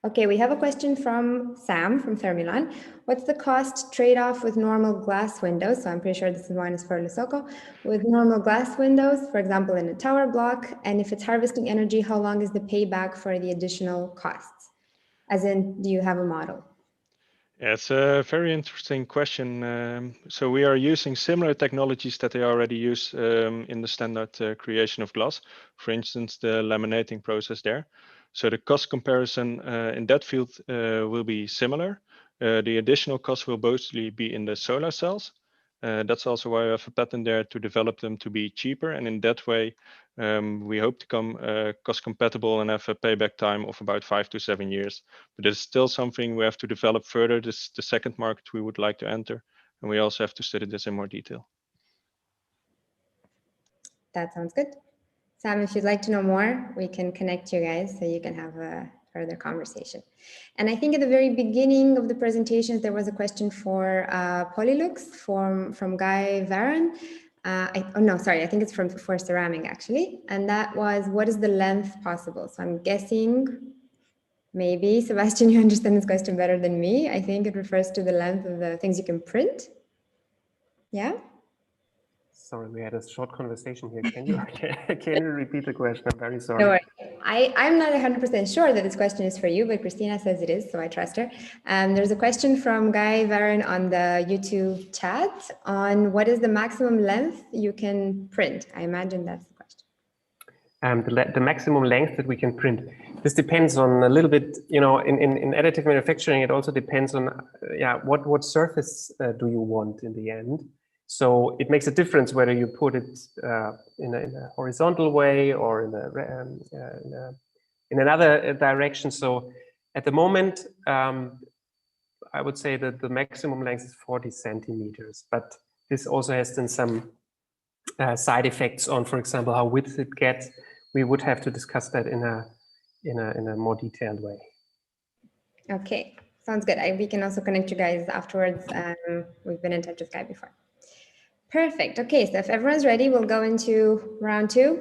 Okay, we have a question from Sam from Thermilan. What's the cost trade-off with normal glass windows? So I'm pretty sure this one is for Lusoko. With normal glass windows, for example, in a tower block, and if it's harvesting energy, how long is the payback for the additional costs? As in, do you have a model? Yeah, it's a very interesting question. So we are using similar technologies that they already use in the standard creation of glass. For instance, the laminating process there. So the cost comparison in that field will be similar. The additional cost will mostly be in the solar cells. That's also why I have a patent there to develop them to be cheaper. And in that way, we hope to become cost compatible and have a payback time of about 5 to 7 years. But it's still something we have to develop further. This is the second market we would like to enter. And we also have to study this in more detail. That sounds good. Sam, if you'd like to know more, we can connect you guys so you can have a further conversation. And I think at the very beginning of the presentations, there was a question for Polylux from Guy Varon. I think it's for Ceramic actually. And that was, what is the length possible? So I'm guessing, maybe Sebastian, you understand this question better than me. I think it refers to the length of the things you can print. Yeah? Sorry, we had a short conversation here. Can you repeat the question? I'm very sorry. No, I'm not 100% sure that this question is for you, but Christina says it is, so I trust her. There's a question from Guy Varon on the YouTube chat on what is the maximum length you can print. I imagine that's the question. The maximum length that we can print. This depends on a little bit, in additive manufacturing, it also depends on, what surface do you want in the end. So it makes a difference whether you put it in a horizontal way or in another direction. So at the moment, I would say that the maximum length is 40 centimeters, but this also has then some side effects on, for example, how width it gets. We would have to discuss that in a more detailed way. Okay, Sounds good. We can also connect you guys afterwards. We've been in touch with Guy before. Perfect. Okay, so if everyone's ready, we'll go into round 2.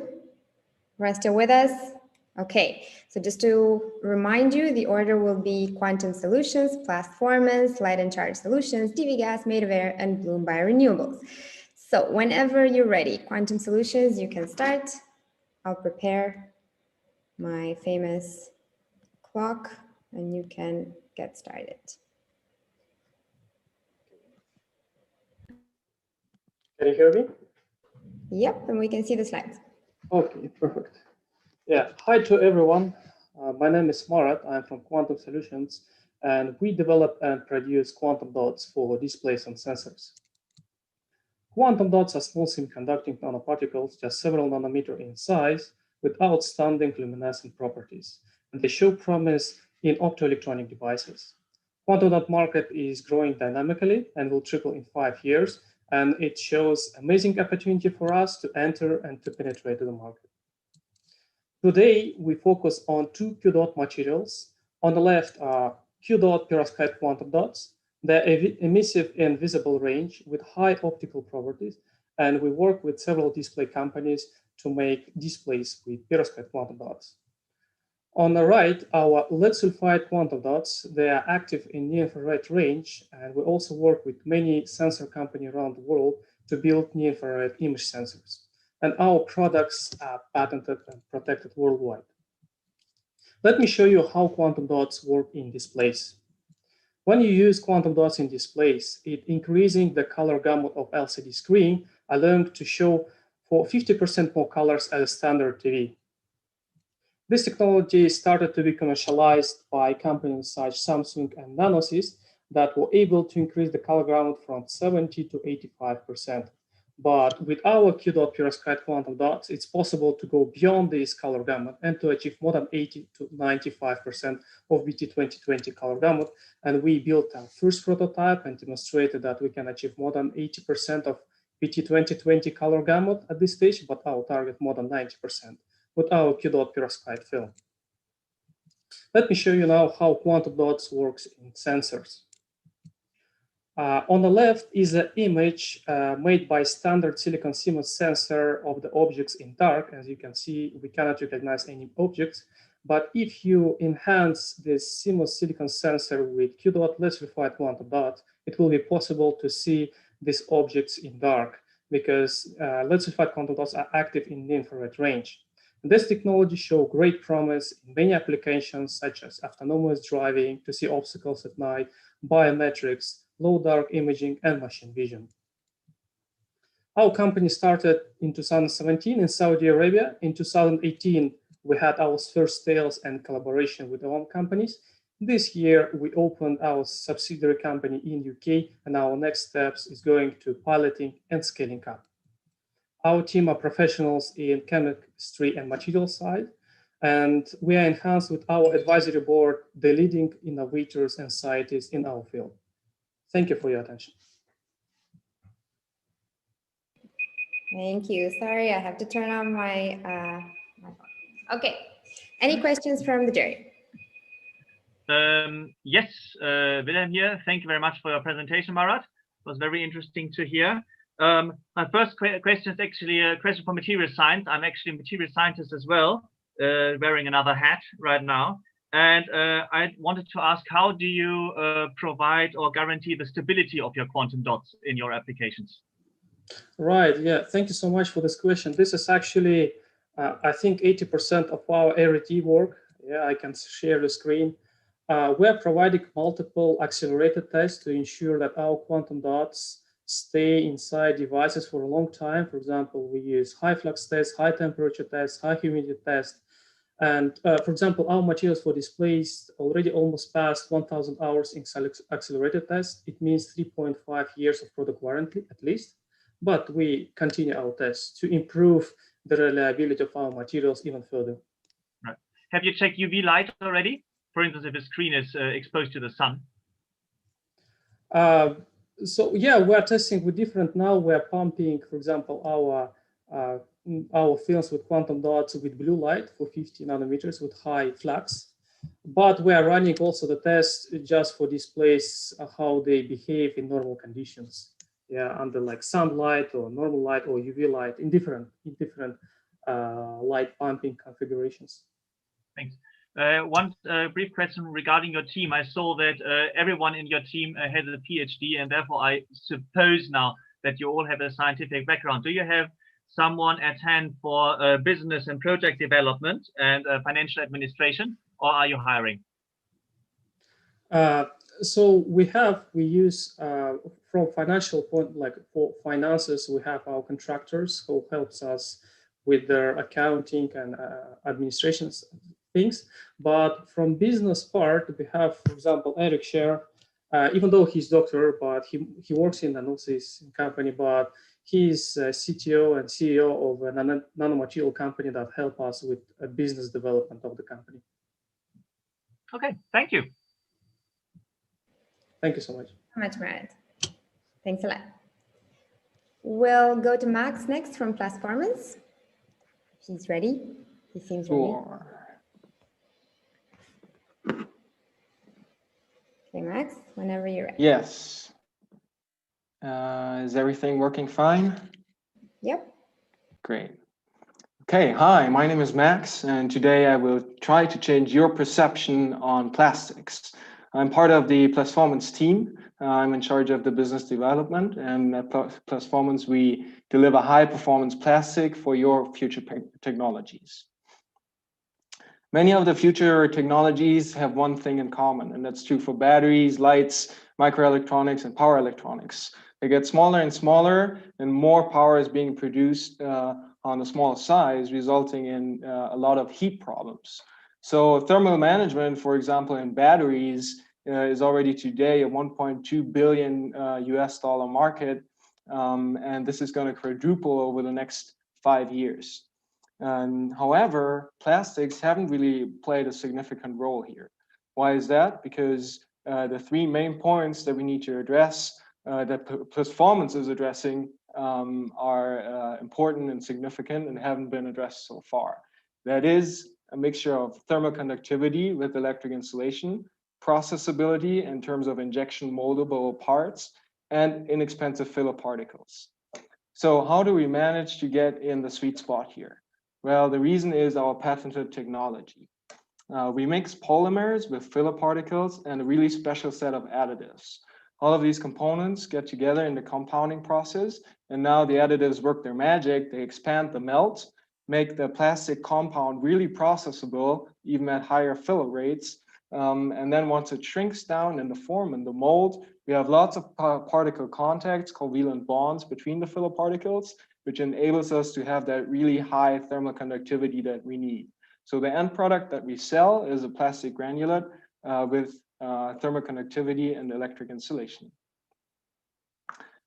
Everyone still with us? Okay, so just to remind you, the order will be quantum solutions, Plastformance, light and charge solutions, DV gas, made of air, and Bloom biorenewables. So whenever you're ready, quantum solutions, you can start. I'll prepare my famous clock and you can get started. Can you hear me? Yep, and we can see the slides. Okay, perfect. Yeah, hi to everyone. My name is Marat. I'm from Quantum Solutions, and we develop and produce quantum dots for displays and sensors. Quantum dots are small semiconducting nanoparticles, just several nanometers in size, with outstanding luminescent properties, and they show promise in optoelectronic devices. Quantum dot market is growing dynamically and will triple in 5 years, and it shows amazing opportunity for us to enter and to penetrate the market. Today, we focus on 2 Q-dot materials. On the left are Q-dot perovskite quantum dots. They're emissive in visible range with high optical properties, and we work with several display companies to make displays with perovskite quantum dots. On the right, our lead sulfide quantum dots, they are active in near-infrared range, and we also work with many sensor companies around the world to build near-infrared image sensors. And our products are patented and protected worldwide. Let me show you how quantum dots work in displays. When you use quantum dots in displays, it increasing the color gamut of LCD screen, allowing to show for 50% more colors as a standard TV. This technology started to be commercialized by companies such as Samsung and Nanosys that were able to increase the color gamut from 70 to 85%. But with our Q-dot perovskite quantum dots, it's possible to go beyond this color gamut and to achieve more than 80 to 95% of BT2020 color gamut. And we built our first prototype and demonstrated that we can achieve more than 80% of BT2020 color gamut at this stage, but our target more than 90% with our Q-dot perovskite film. Let me show you now how quantum dots works in sensors. On the left is an image made by standard silicon CMOS sensor of the objects in dark. As you can see, we cannot recognize any objects. But if you enhance this CMOS silicon sensor with Q-dot lead sulfide quantum dot, it will be possible to see these objects in dark because lead sulfide quantum dots are active in the infrared range. And this technology shows great promise in many applications such as autonomous driving, to see obstacles at night, biometrics, low dark imaging, and machine vision. Our company started in 2017 in Saudi Arabia. In 2018, we had our first sales and collaboration with our own companies. This year, we opened our subsidiary company in UK, and our next steps is going to piloting and scaling up. Our team are professionals in chemistry and material side, and we are enhanced with our advisory board, the leading innovators and scientists in our field. Thank you for your attention. Thank you. Sorry, I have to turn on my phone. Okay. Any questions from the jury? Yes, Wilhelm here. Thank you very much for your presentation, Marat. It was very interesting to hear. My first question is actually a question for material science. I'm actually a material scientist as well, wearing another hat right now. And I wanted to ask, how do you provide or guarantee the stability of your quantum dots in your applications? Right, yeah, thank you so much for this question. This is actually, I think 80% of our R&D work. Yeah, I can share the screen. We are providing multiple accelerated tests to ensure that our quantum dots stay inside devices for a long time. For example, we use high flux tests, high temperature tests, high humidity tests. And for example, our materials for displays already almost passed 1,000 hours in accelerated tests. It means 3.5 years of product warranty at least. But we continue our tests to improve the reliability of our materials even further. Right. Have you checked UV light already? For instance, if the screen is exposed to the sun? So yeah, we're testing with different now. We're pumping, for example, our films with quantum dots with blue light for 50 nanometers with high flux. But we are running also the test just for displays, how they behave in normal conditions. Yeah, under like sunlight or normal light or UV light in different light pumping configurations. Thanks. One brief question regarding your team. I saw that everyone in your team has a PhD, and therefore I suppose now that you all have a scientific background. Do you have someone at hand for business and project development and financial administration, or are you hiring? So we use from financial point, like for finances, we have our contractors who helps us with their accounting and administration things. But from business part, we have, for example, Eric Scher, even though he's doctor, but he works in analysis company, but he's CTO and CEO of a nanomaterial company that help us with business development of the company. Okay, thank you. Thank you so much. Murat. Thanks a lot. We'll go to Max next from Platformance. He's ready. He seems ready. Okay, Max, whenever you're ready. Yes. Is everything working fine? Yep. Great. Okay, hi, my name is Max, and today I will try to change your perception on plastics. I'm part of the Platformance team. I'm in charge of the business development, and at Platformance, we deliver high-performance plastic for your future technologies. Many of the future technologies have one thing in common, and that's true for batteries, lights, microelectronics, and power electronics. They get smaller and smaller, and more power is being produced on a small size, resulting in a lot of heat problems. So thermal management, for example, in batteries is already today a $1.2 billion US market, and this is going to quadruple over the next 5 years. However, plastics haven't really played a significant role here. Why is that? Because the three main points that we need to address, that Platformance is addressing, are important and significant and haven't been addressed so far. That is a mixture of thermal conductivity with electric insulation, processability in terms of injection moldable parts, and inexpensive filler particles. So how do we manage to get in the sweet spot here? Well, the reason is our patented technology. We mix polymers with filler particles and a really special set of additives. All of these components get together in the compounding process, and now the additives work their magic. They expand the melt, make the plastic compound really processable, even at higher filler rates. And then once it shrinks down in the form and the mold, we have lots of particle contacts, covalent bonds between the filler particles, which enables us to have that really high thermal conductivity that we need. So the end product that we sell is a plastic granulate with thermal conductivity and electric insulation.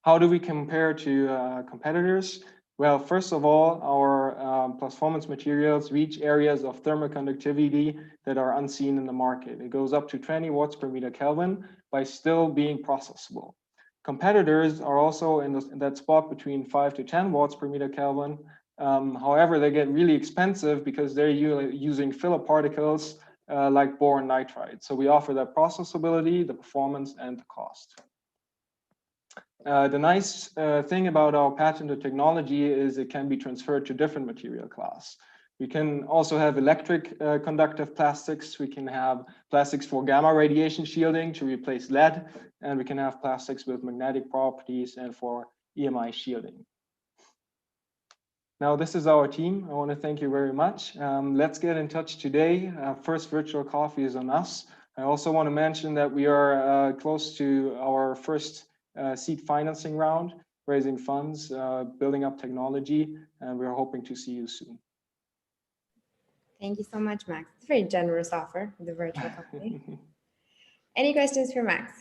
How do we compare to competitors? Well, first of all, our Platformance materials reach areas of thermal conductivity that are unseen in the market. It goes up to 20 watts per meter Kelvin by still being processable. Competitors are also in that spot between 5 to 10 watts per meter Kelvin. However, they get really expensive because they're using filler particles like boron nitride. So we offer that processability, the performance, and the cost. The nice thing about our patented technology is it can be transferred to different material class. We can also have electric conductive plastics. We can have plastics for gamma radiation shielding to replace lead, and we can have plastics with magnetic properties and for EMI shielding. Now, this is our team. I want to thank you very much. Let's get in touch today. First virtual coffee is on us. I also want to mention that we are close to our first seed financing round, raising funds, building up technology, and we're hoping to see you soon. Thank you so much, Max. It's a very generous offer, the virtual coffee. Any questions for Max?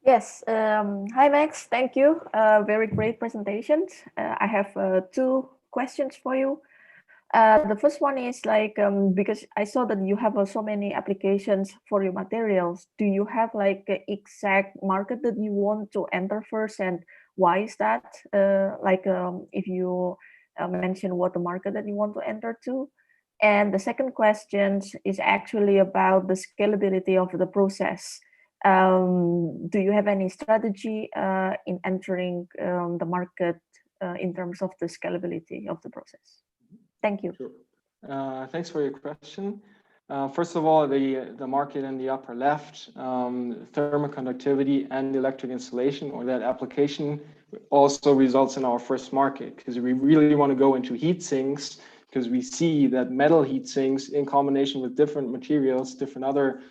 Yes. Hi, Max. Thank you. Very great presentations. I have 2 questions for you. The first one is like, because I saw that you have so many applications for your materials. Do you have like an exact market that you want to enter first, and why is that? If you mention what the market that you want to enter to. And the second question is actually about the scalability of the process. Do you have any strategy in entering the market in terms of the scalability of the process? Thank you. Sure. Thanks for your question. First of all, the market in the upper left, thermoconductivity and electric insulation, or that application, also results in our first market, because we really want to go into heat sinks, because we see that metal heat sinks in combination with different materials, different other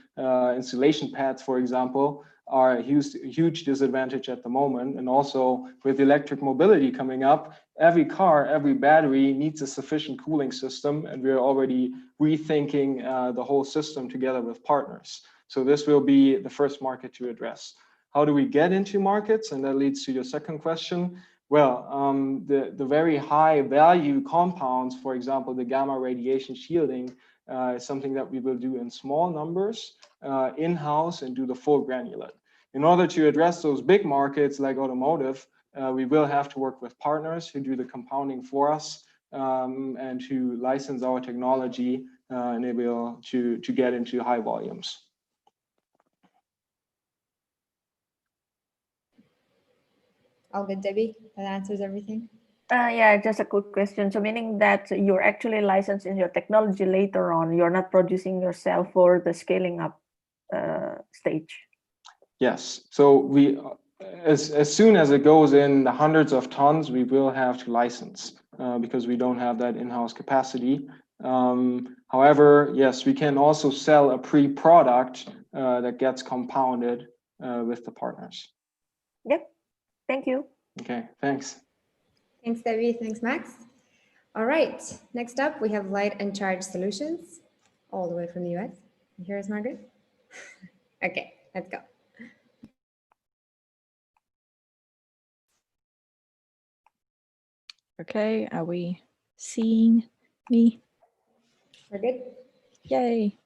insulation pads, for example, are a huge disadvantage at the moment. And also with electric mobility coming up, every car, every battery needs a sufficient cooling system, and we're already rethinking the whole system together with partners. So this will be the first market to address. How do we get into markets? And that leads to your second question. Well, the very high value compounds, for example, the gamma radiation shielding, is something that we will do in small numbers in-house and do the full granulate. In order to address those big markets like automotive, we will have to work with partners who do the compounding for us and to license our technology, enable to get into high volumes. All good, Debbie? That answers everything? Yeah, just a quick question. So meaning that you're actually licensing your technology later on, you're not producing yourself for the scaling up stage? Yes. So we, as soon as it goes in the hundreds of tons, we will have to license because we don't have that in-house capacity. However, yes, we can also sell a pre-product that gets compounded with the partners. Yep. Thank you. Okay, thanks. Thanks, Debbie. Thanks, Max. All right. Next up, we have Light and Charge Solutions, all the way from the US. Here's Margaret. Okay, let's go. Okay, are we seeing me? We're good. Yay.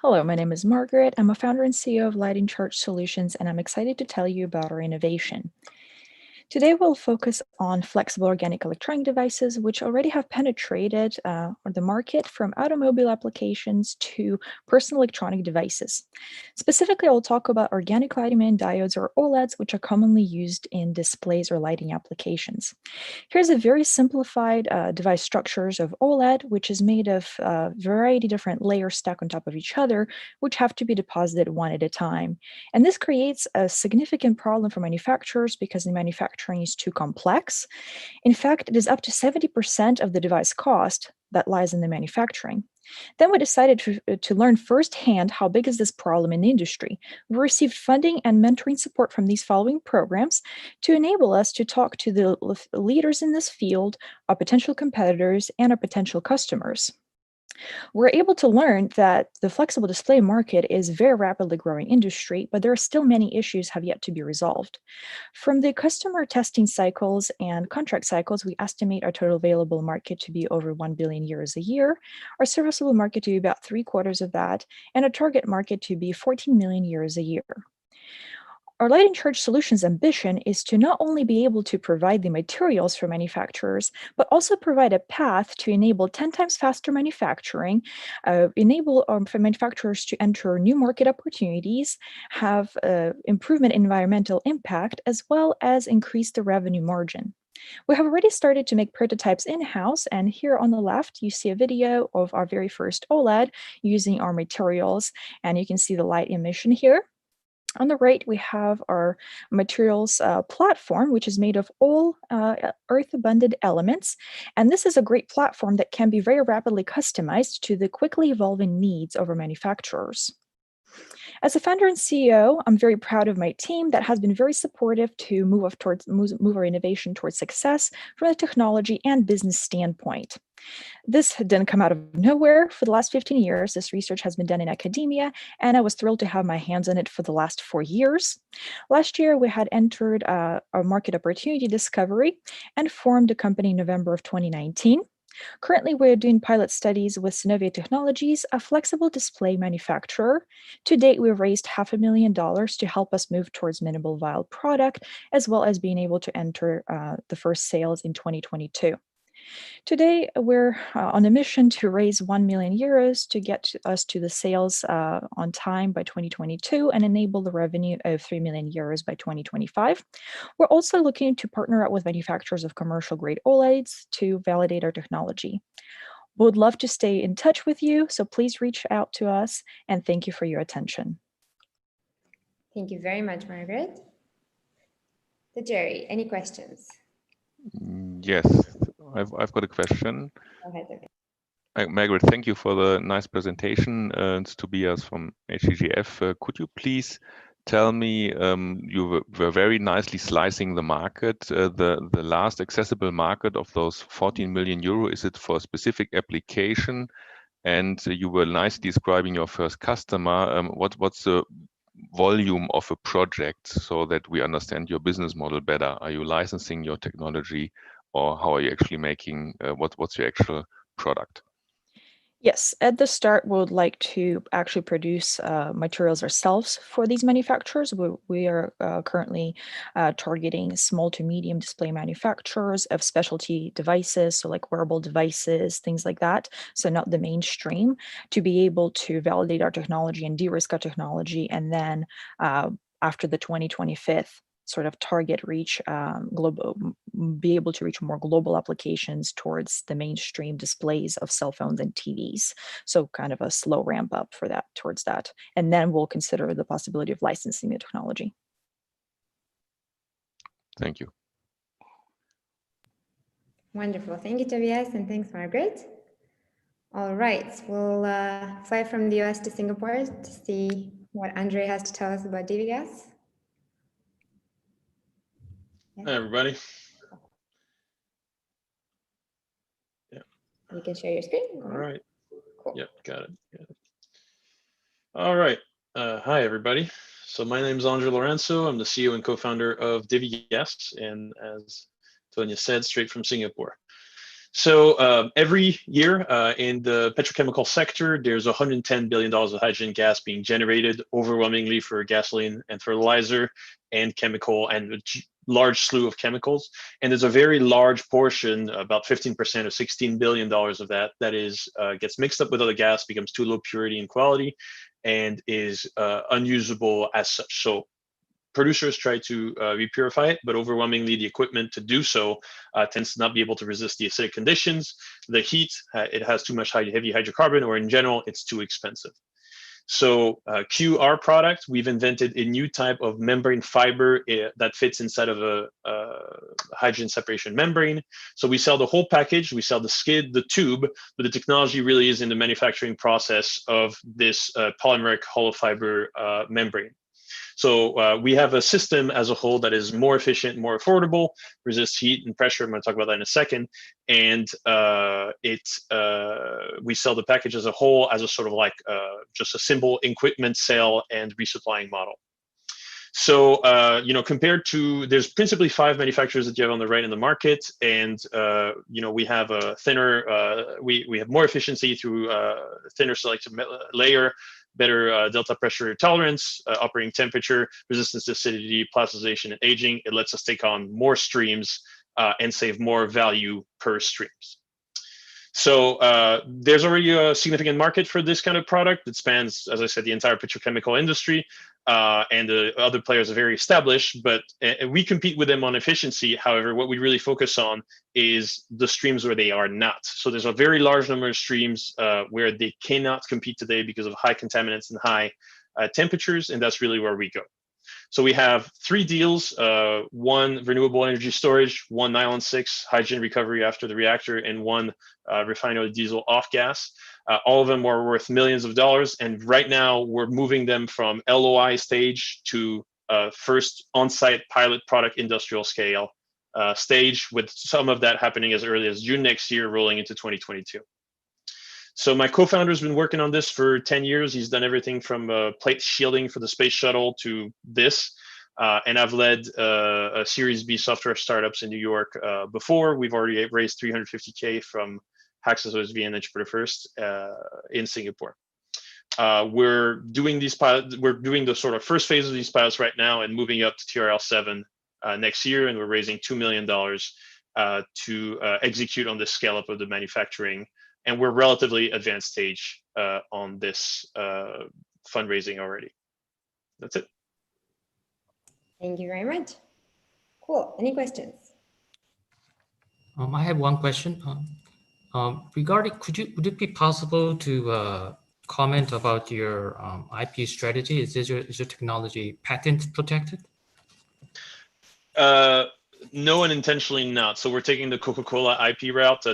Hello, my name is Margaret. I'm a founder and CEO of Light and Charge Solutions, and I'm excited to tell you about our innovation. Today, we'll focus on flexible organic electronic devices, which already have penetrated the market from automobile applications to personal electronic devices. Specifically, I'll talk about organic lighting and diodes, or OLEDs, which are commonly used in displays or lighting applications. Here's a very simplified device structures of OLED, which is made of a variety of different layers stacked on top of each other, which have to be deposited one at a time. And this creates a significant problem for manufacturers because the manufacturing is too complex. In fact, it is up to 70% of the device cost that lies in the manufacturing. Then we decided to learn firsthand how big is this problem in the industry. We received funding and mentoring support from these following programs to enable us to talk to the leaders in this field, our potential competitors, and our potential customers. We're able to learn that the flexible display market is a very rapidly growing industry, but there are still many issues have yet to be resolved. From the customer testing cycles and contract cycles, we estimate our total available market to be over 1 billion euros a year, our serviceable market to be about 3/4 of that, and a target market to be 14 million euros a year. Our Light and Charge Solutions ambition is to not only be able to provide the materials for manufacturers, but also provide a path to enable 10 times faster manufacturing, enable for manufacturers to enter new market opportunities, have improvement in environmental impact, as well as increase the revenue margin. We have already started to make prototypes in-house, and here on the left, you see a video of our very first OLED using our materials, and you can see the light emission here. On the right, we have our materials platform, which is made of all earth-abundant elements. And this is a great platform that can be very rapidly customized to the quickly evolving needs of our manufacturers. As a founder and CEO, I'm very proud of my team that has been very supportive to move our innovation towards success from a technology and business standpoint. This didn't come out of nowhere. For the last 15 years, this research has been done in academia, and I was thrilled to have my hands on it for the last 4 years. Last year, we had entered our market opportunity discovery and formed a company in November of 2019. Currently, we're doing pilot studies with Synovia Technologies, a flexible display manufacturer. To date, we've raised $500,000 to help us move towards minimal viable product, as well as being able to enter the first sales in 2022. Today, we're on a mission to raise 1 million euros to get us to the sales on time by 2022 and enable the revenue of 3 million euros by 2025. We're also looking to partner up with manufacturers of commercial grade OLEDs to validate our technology. We would love to stay in touch with you, so please reach out to us, and thank you for your attention. Thank you very much, Margaret. So Jerry, any questions? Yes, I've got a question. Go ahead. Okay. Margaret, thank you for the nice presentation. It's Tobias from HGGF. Could you please tell me, you were very nicely slicing the market, the last accessible market of those 14 million euro, is it for a specific application? And you were nicely describing your first customer. What's the volume of a project so that we understand your business model better? Are you licensing your technology, or how are you actually making, what's your actual product? Yes, at the start, we would like to actually produce materials ourselves for these manufacturers. We are currently targeting small to medium display manufacturers of specialty devices, so like wearable devices, things like that. So not the mainstream, to be able to validate our technology and de-risk our technology. And then after the 2025 sort of target reach be able to reach more global applications towards the mainstream displays of cell phones and TVs. So kind of a slow ramp up for that, towards that. And then we'll consider the possibility of licensing the technology. Thank you. Wonderful. Thank you, Tobias, and thanks, Margaret. All right, we'll fly from the US to Singapore to see what Andre has to tell us about DVGas. Hi, everybody. Yeah. You can share your screen. All right. Cool. Yep, got it. All right. Hi, everybody. So my name is Andre Lorenzo. I'm the CEO and co-founder of DVGas, and as Tonya said, straight from Singapore. So every year in the petrochemical sector, there's $110 billion of hydrogen gas being generated, overwhelmingly for gasoline and fertilizer and chemical and a large slew of chemicals. And there's a very large portion, about 15% or $16 billion of that is gets mixed up with other gas, becomes too low purity and quality, and is unusable as such. So producers try to repurify it, but overwhelmingly the equipment to do so tends to not be able to resist the acidic conditions, the heat, it has too much heavy hydrocarbon, or in general, it's too expensive. So our product, we've invented a new type of membrane fiber that fits inside of a hydrogen separation membrane. So we sell the whole package, we sell the skid, the tube, but the technology really is in the manufacturing process of this polymeric hollow fiber membrane. So we have a system as a whole that is more efficient, more affordable, resists heat and pressure. I'm going to talk about that in a second. And we sell the package as a whole as a sort of like just a simple equipment sale and resupplying model. So, compared to, there's principally 5 manufacturers that you have on the right in the market. And, we have a thinner, we have more efficiency through thinner selective layer, better delta pressure tolerance, operating temperature, resistance to acidity, plasticization, and aging. It lets us take on more streams and save more value per streams. So there's already a significant market for this kind of product that spans, as I said, the entire petrochemical industry, and the other players are very established, but we compete with them on efficiency. However, what we really focus on is the streams where they are not. So there's a very large number of streams where they cannot compete today because of high contaminants and high temperatures, and that's really where we go. So we have 3 deals, 1 renewable energy storage, 1 nylon 6 hydrogen recovery after the reactor, and 1 refined oil diesel off gas. All of them are worth millions of dollars. And right now we're moving them from LOI stage to first on-site pilot product industrial scale stage, with some of that happening as early as June next year, rolling into 2022. So my co-founder has been working on this for 10 years. He's done everything from plate shielding for the space shuttle to this. And I've led a Series B software startups in New York before. We've already raised $350K from Haxos OSV and Entrepreneur First in Singapore. We're doing these pilots. We're doing the sort of first phase of these pilots right now and moving up to TRL 7 next year. And we're raising $2 million to execute on the scale up of the manufacturing. And we're relatively advanced stage on this fundraising already. That's it. Thank you very much. Cool. Any questions? I have one question. Regarding, would it be possible to comment about your IP strategy? Is your technology patent protected? No, and intentionally not. So we're taking the Coca-Cola IP route,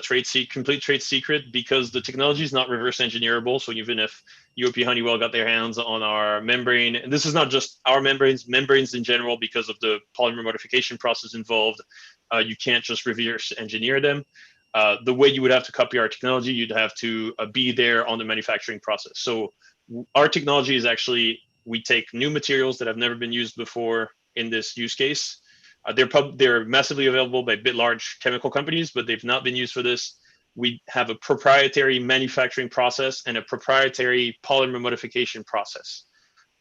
complete trade secret, because the technology is not reverse engineerable. So even if UOP Honeywell got their hands on our membrane, and this is not just our membranes in general, because of the polymer modification process involved, you can't just reverse engineer them. The way you would have to copy our technology, you'd have to be there on the manufacturing process. So our technology is actually, we take new materials that have never been used before in this use case. They're massively available by large chemical companies, but they've not been used for this. We have a proprietary manufacturing process and a proprietary polymer modification process.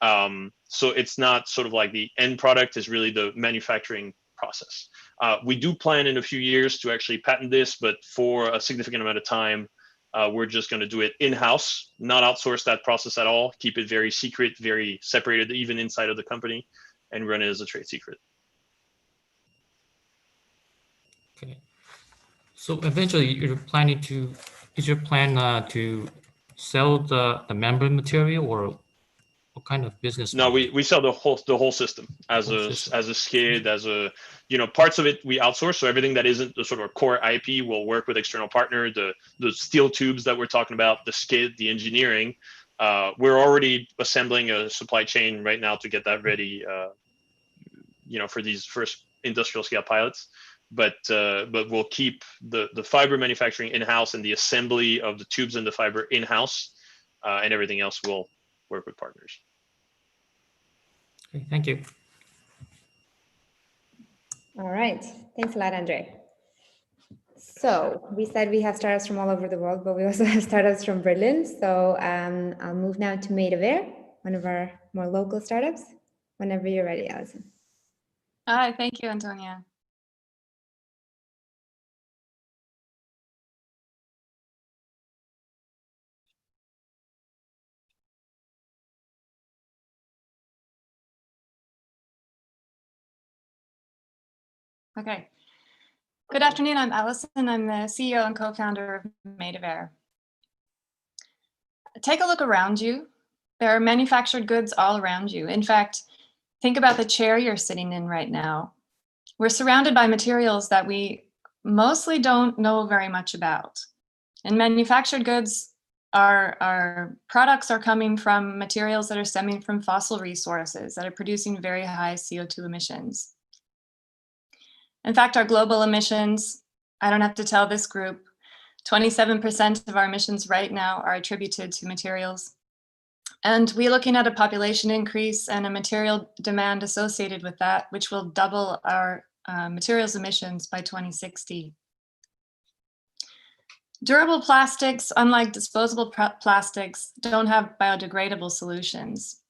So it's not sort of like the end product is really the manufacturing process. We do plan in a few years to actually patent this, but for a significant amount of time, we're just going to do it in-house, not outsource that process at all, keep it very secret, very separated, even inside of the company, and run it as a trade secret. Okay. So eventually, is your plan to sell the membrane material, or what kind of business? No, we sell the whole system as a skid, as a, parts of it we outsource. So everything that isn't the sort of core IP will work with external partner. The steel tubes that we're talking about, the skid, the engineering, we're already assembling a supply chain right now to get that ready, for these first industrial scale pilots. But we'll keep the fiber manufacturing in-house and the assembly of the tubes and the fiber in-house, and everything else will work with partners. Okay, thank you. All right. Thanks a lot, Andre. So we said we have startups from all over the world, but we also have startups from Berlin. So I'll move now to Medever, one of our more local startups. Whenever you're ready, Alison. Hi, thank you, Antonia. Okay. Good afternoon, I'm Alison. I'm the CEO and co-founder of Medever. Take a look around you. There are manufactured goods all around you. In fact, think about the chair you're sitting in right now. We're surrounded by materials that we mostly don't know very much about. And manufactured goods, our products are coming from materials that are stemming from fossil resources that are producing very high CO2 emissions. In fact, our global emissions, I don't have to tell this group, 27% of our emissions right now are attributed to materials. And we're looking at a population increase and a material demand associated with that, which will double our materials emissions by 2060. Durable plastics, unlike disposable plastics, don't have biodegradable solutions.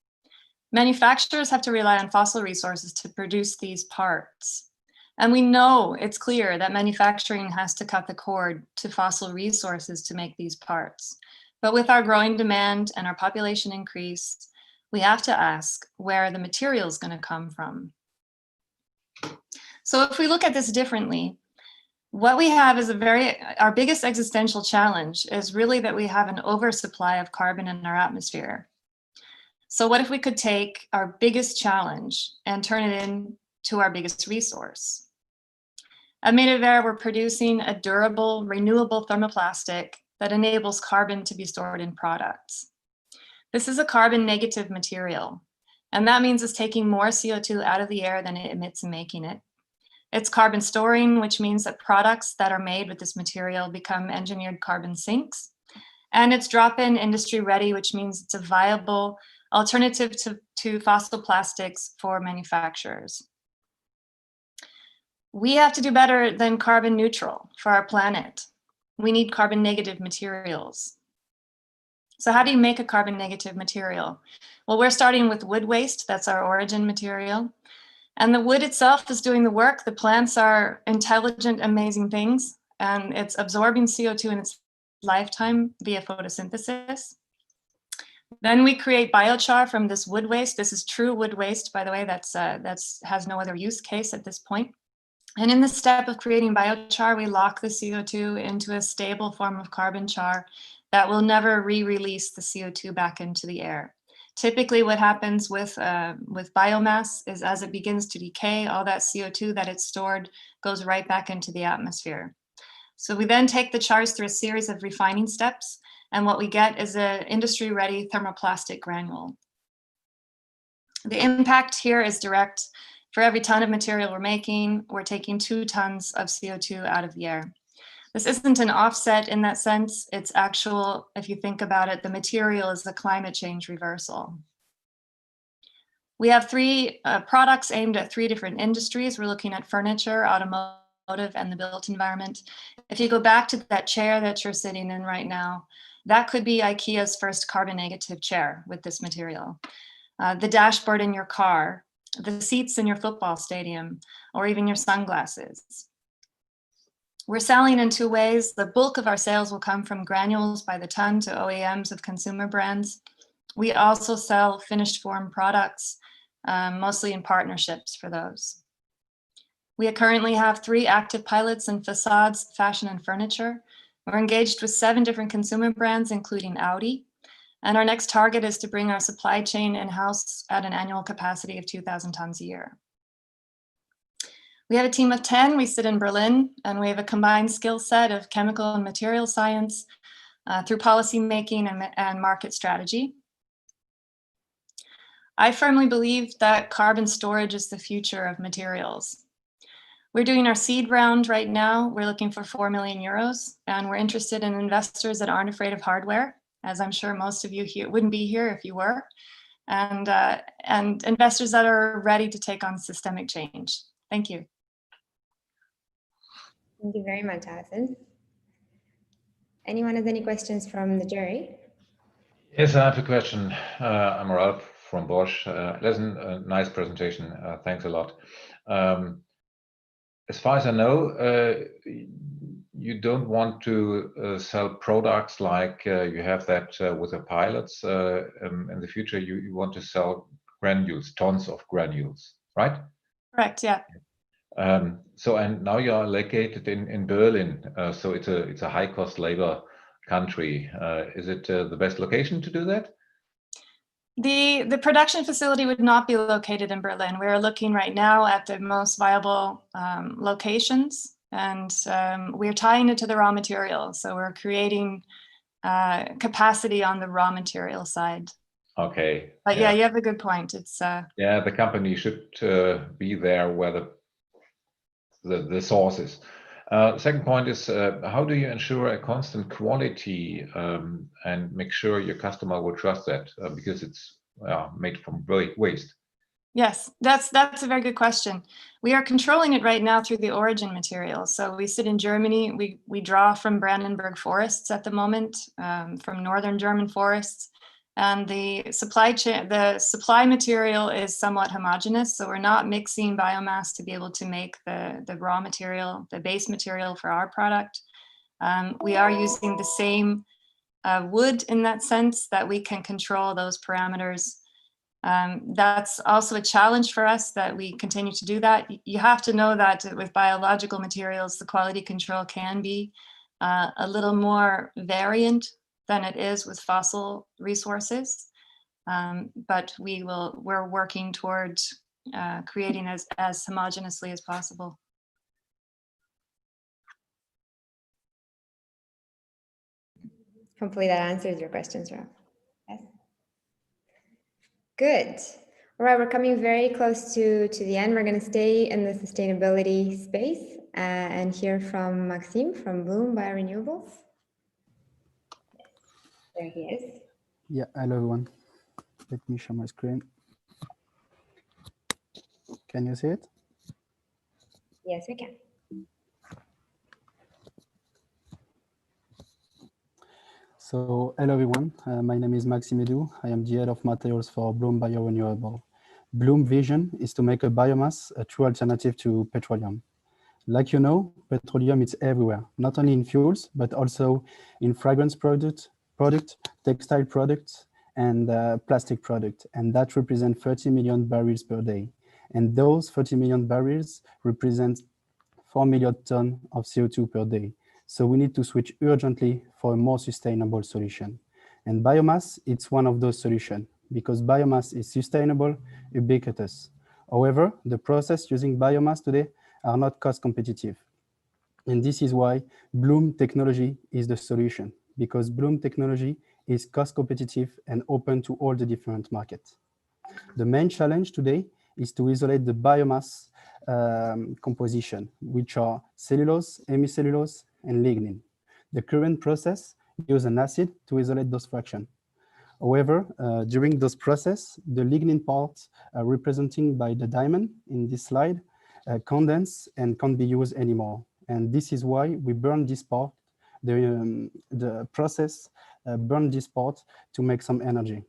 Manufacturers have to rely on fossil resources to produce these parts. And we know it's clear that manufacturing has to cut the cord to fossil resources to make these parts. But with our growing demand and our population increase, we have to ask where the material is going to come from. So if we look at this differently, what we have is our biggest existential challenge is really that we have an oversupply of carbon in our atmosphere. So what if we could take our biggest challenge and turn it into our biggest resource? At Medever, we're producing a durable, renewable thermoplastic that enables carbon to be stored in products. This is a carbon negative material, and that means it's taking more CO2 out of the air than it emits in making it. It's carbon storing, which means that products that are made with this material become engineered carbon sinks. And it's drop-in industry ready, which means it's a viable alternative to fossil plastics for manufacturers. We have to do better than carbon neutral for our planet. We need carbon negative materials. So how do you make a carbon negative material? Well, we're starting with wood waste. That's our origin material. And the wood itself is doing the work. The plants are intelligent, amazing things, and it's absorbing CO2 in its lifetime via photosynthesis. Then we create biochar from this wood waste. This is true wood waste, by the way. That's has no other use case at this point. And in the step of creating biochar, we lock the CO2 into a stable form of carbon char that will never re-release the CO2 back into the air. Typically what happens with biomass is as it begins to decay, all that CO2 that it's stored goes right back into the atmosphere. So we then take the chars through a series of refining steps, and what we get is an industry-ready thermoplastic granule. The impact here is direct. For every ton of material we're making, we're taking 2 tons of CO2 out of the air. This isn't an offset in that sense. It's actual, if you think about it, the material is the climate change reversal. We have 3 products aimed at 3 different industries. We're looking at furniture, automotive, and the built environment. If you go back to that chair that you're sitting in right now, that could be IKEA's first carbon negative chair with this material. The dashboard in your car, the seats in your football stadium, or even your sunglasses. We're selling in 2 ways. The bulk of our sales will come from granules by the ton to OEMs of consumer brands. We also sell finished form products, mostly in partnerships for those. We currently have 3 active pilots in facades, fashion, and furniture. We're engaged with 7 different consumer brands, including Audi. And our next target is to bring our supply chain in-house at an annual capacity of 2,000 tons a year. We have a team of 10. We sit in Berlin, and we have a combined skill set of chemical and material science through policy making and market strategy. I firmly believe that carbon storage is the future of materials. We're doing our seed round right now. We're looking for 4 million euros, and we're interested in investors that aren't afraid of hardware, as I'm sure most of you here wouldn't be here if you were, and investors that are ready to take on systemic change. Thank you. Thank you very much, Alison. Anyone has any questions from the jury? Yes, I have a question. I'm Ralph from Bosch. Listen, a nice presentation. Thanks a lot. As far as I know, you don't want to sell products like you have that with the pilots. In the future, you want to sell granules, tons of granules, right? Correct, yeah. So, and now you are located in Berlin, so it's a high-cost labor country. Is it the best location to do that? The production facility would not be located in Berlin. We're looking right now at the most viable locations, and we're tying it to the raw material. So we're creating capacity on the raw material side. Okay. But yeah, you have a good point. It's yeah, the company should be there where the source is. Second point is, how do you ensure a constant quality and make sure your customer will trust that because it's made from waste? Yes, that's a very good question. We are controlling it right now through the origin material. So we sit in Germany. We draw from Brandenburg forests at the moment, from northern German forests. And the supply material is somewhat homogeneous. So we're not mixing biomass to be able to make the raw material, the base material for our product. We are using the same wood in that sense that we can control those parameters. That's also a challenge for us that we continue to do that. You have to know that with biological materials, the quality control can be a little more variant than it is with fossil resources. But we're working towards creating as homogeneously as possible. Hopefully that answers your questions, Rob. Yes. Good. All right, we're coming very close to the end. We're going to stay in the sustainability space and hear from Maxime from Bloom Biorenewables. There he is. Yeah, hello everyone. Let me share my screen. Can you see it? Yes, we can. So, hello everyone. My name is Maxime Edu. I am the head of materials for Bloom Biorenewable. Bloom's vision is to make a biomass a true alternative to petroleum. Like you know, petroleum is everywhere, not only in fuels, but also in fragrance products, textile products, and plastic products. And that represents 30 million barrels per day. And those 30 million barrels represent 4 million tons of CO2 per day. So we need to switch urgently for a more sustainable solution. And biomass, it's one of those solutions because biomass is sustainable, ubiquitous. However, the process using biomass today are not cost competitive. And this is why Bloom technology is the solution, because Bloom technology is cost competitive and open to all the different markets. The main challenge today is to isolate the biomass composition, which are cellulose, hemicellulose, and lignin. The current process uses an acid to isolate those fractions. However, during this process, the lignin part representing by the diamond in this slide condense and can't be used anymore. And this is why we burn this part, the process burn this part to make some energy.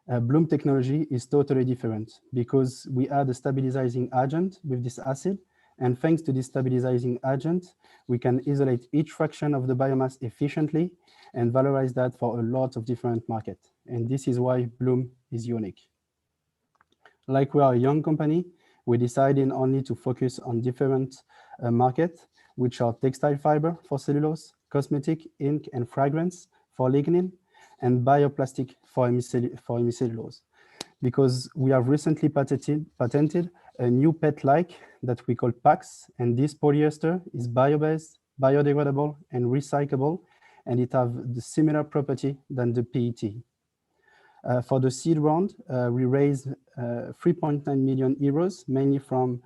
Bloom technology is totally different because we add a stabilizing agent with this acid, and thanks to this stabilizing agent, we can isolate each fraction of the biomass efficiently and valorize that for a lot of different markets. And this is why Bloom is unique. Like we are a young company, we decided only to focus on different markets, which are textile fiber for cellulose, cosmetic, ink, and fragrance for lignin, and bioplastic for hemicellulose. Because we have recently patented a new PET-like that we call PAX, and this polyester is bio-based, biodegradable, and recyclable, and it has the similar property than the PET. For the seed round, we raised 3.9 million euros, mainly from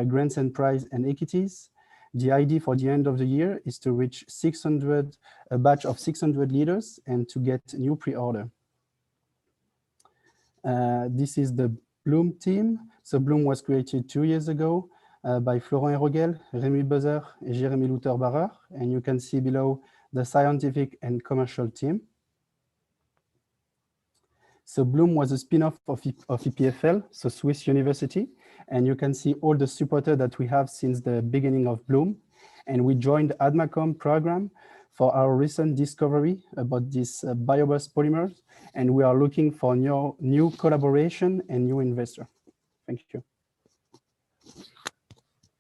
grants and prize and equities. The idea for the end of the year is to reach a batch of 600 liters and to get new pre-order. This is the Bloom team. So Bloom was created 2 years ago by Florent Rogel, Rémi Buzzer, and Jérémy Luther-Barrer. And you can see below the scientific and commercial team. So Bloom was a spin-off of EPFL, so Swiss University. And you can see all the supporters that we have since the beginning of Bloom. And we joined the AdMaCom program for our recent discovery about this bio-based polymers. And we are looking for new collaboration and new investor. Thank you.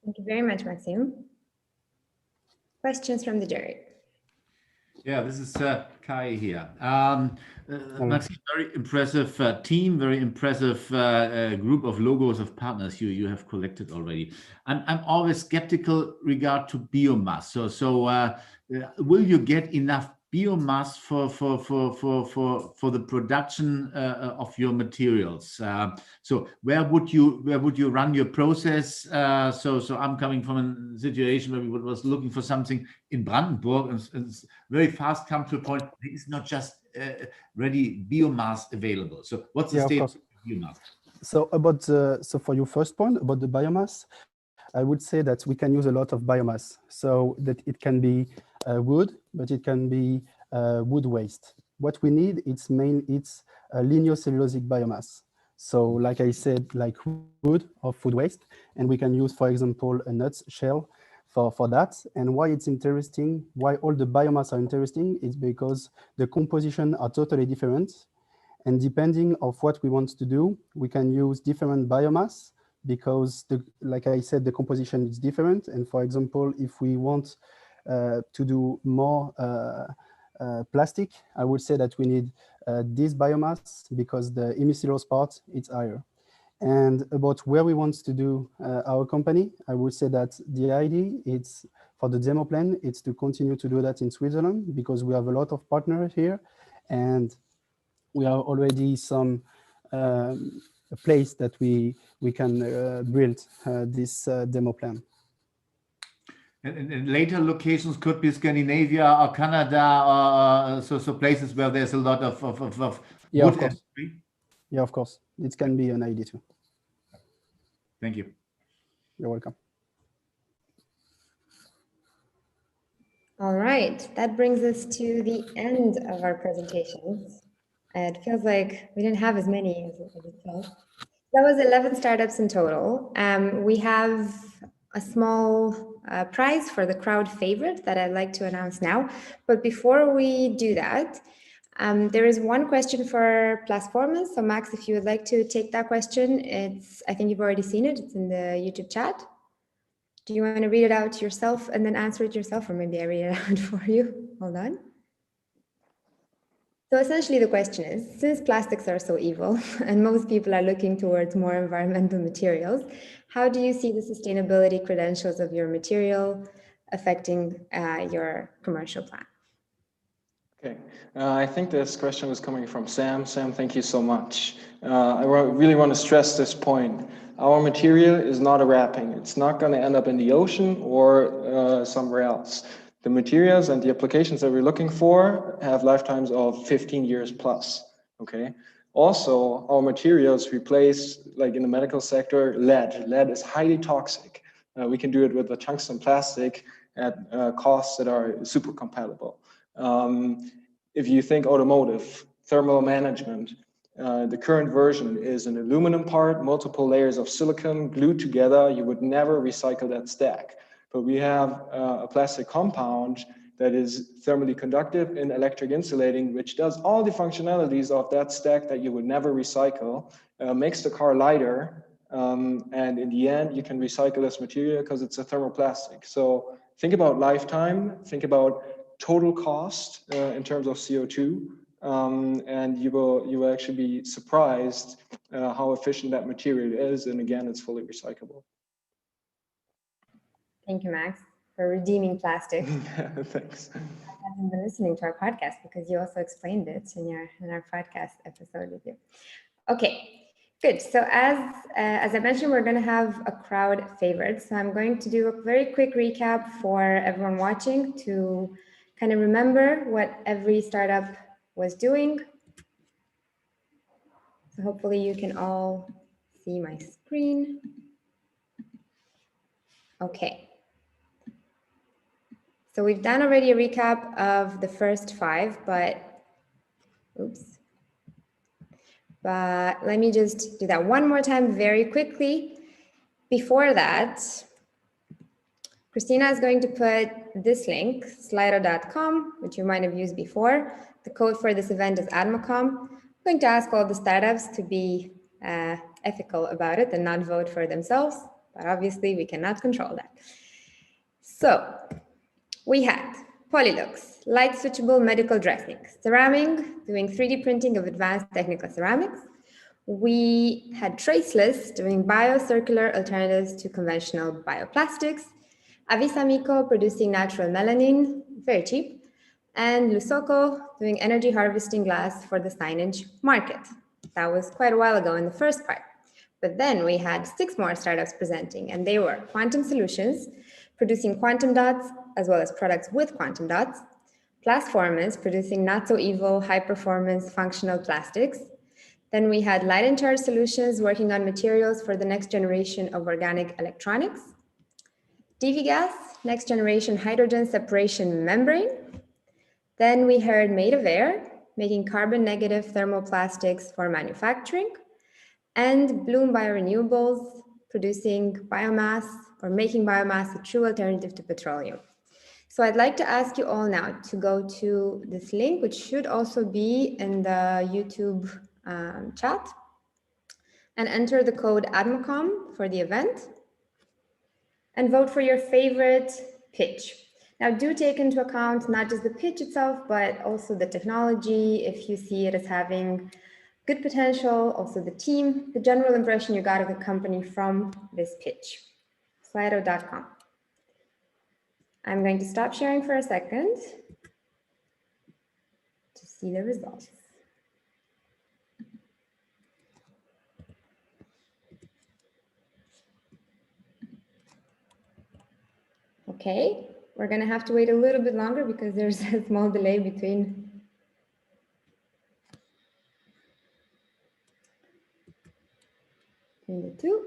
Thank you very much, Maxime. Questions from the jury? Yeah, this is Kai here. Maxime, very impressive team, very impressive group of logos of partners you have collected already. I'm always skeptical regard to biomass. So will you get enough biomass for the production of your materials? So where would you run your process? So I'm coming from a situation where we was looking for something in Brandenburg and very fast come to a point there is not just ready biomass available. So what's the state of biomass? So so for your first point about the biomass, I would say that we can use a lot of biomass. So that it can be wood, but it can be wood waste. What we need, it's lineocellulosic biomass. So like I said, like wood or food waste, and we can use, for example, a nut shell for that. And why it's interesting, why all the biomass are interesting is because the composition are totally different. And depending of what we want to do, we can use different biomass because, like I said, the composition is different. And for example, if we want to do more plastic, I would say that we need this biomass because the hemicellulose part is higher. And about where we want to do our company, I would say that the idea is for the demo plan, it's to continue to do that in Switzerland because we have a lot of partners here, and we are already some a place that we can build this demo plan. And later locations could be Scandinavia or Canada, or so places where there's a lot of yeah, wood of course. Yeah, of course. It can be an idea too. Thank you. You're welcome. All right, that brings us to the end of our presentations. It feels like we didn't have as many as it felt. That was 11 startups in total. We have a small prize for the crowd favorite that I'd like to announce now. But before we do that, there is one question for Platformers. So Max, if you would like to take that question, I think you've already seen it. It's in the YouTube chat. Do you want to read it out yourself and then answer it yourself, or maybe I read it out for you? Hold on. So essentially the question is, since plastics are so evil and most people are looking towards more environmental materials, how do you see the sustainability credentials of your material affecting your commercial plan? Okay, I think this question was coming from Sam. Sam, thank you so much. I really want to stress this point. Our material is not a wrapping. It's not going to end up in the ocean or somewhere else. The materials and the applications that we're looking for have lifetimes of 15 years plus, okay? Also, our materials replace, like in the medical sector, lead. Lead is highly toxic. We can do it with a tungsten plastic at costs that are super compatible. If you think automotive, thermal management, the current version is an aluminum part, multiple layers of silicon glued together. You would never recycle that stack. But we have a plastic compound that is thermally conductive and electric insulating, which does all the functionalities of that stack that you would never recycle, makes the car lighter, and in the end, you can recycle this material because it's a thermoplastic. So think about lifetime, think about total cost in terms of CO2, and you will actually be surprised how efficient that material is. And again, it's fully recyclable. Thank you, Max, for redeeming plastic. Thanks. I haven't been listening to our podcast because you also explained it in our podcast episode with you. Okay, good. So as I mentioned, we're going to have a crowd favorite. So I'm going to do a very quick recap for everyone watching to kind of remember what every startup was doing. So hopefully you can all see my screen. Okay. So we've done already a recap of the first 5, but let me just do that one more time very quickly. Before that, Christina is going to put this link, slido.com, which you might have used before. The code for this event is AdMaCom. I'm going to ask all the startups to be ethical about it and not vote for themselves, but obviously we cannot control that. So we had Polylux, light switchable medical dressing, Ceramic, doing 3D printing of advanced technical ceramics. We had Traceless, doing biocircular alternatives to conventional bioplastics. AdMaCom, producing natural melanin, very cheap. And Lusoco, doing energy harvesting glass for the signage market. That was quite a while ago in the first part. But then we had 6 more startups presenting, and they were Quantum Solutions, producing quantum dots, as well as products with quantum dots. Platformers, producing not so evil, high performance, functional plastics. Then we had Light and Charge Solutions, working on materials for the next generation of organic electronics. DVGas, next generation hydrogen separation membrane. Then we heard Made of Air, making carbon negative thermoplastics for manufacturing. And Bloom Biorenewables, producing biomass or making biomass a true alternative to petroleum. So I'd like to ask you all now to go to this link, which should also be in the YouTube chat, and enter the code AdMaCom for the event and vote for your favorite pitch. Now do take into account not just the pitch itself, but also the technology, if you see it as having good potential, also the team, the general impression you got of the company from this pitch. Slido.com. I'm going to stop sharing for a second to see the results. Okay, we're going to have to wait a little bit longer because there's a small delay between the two.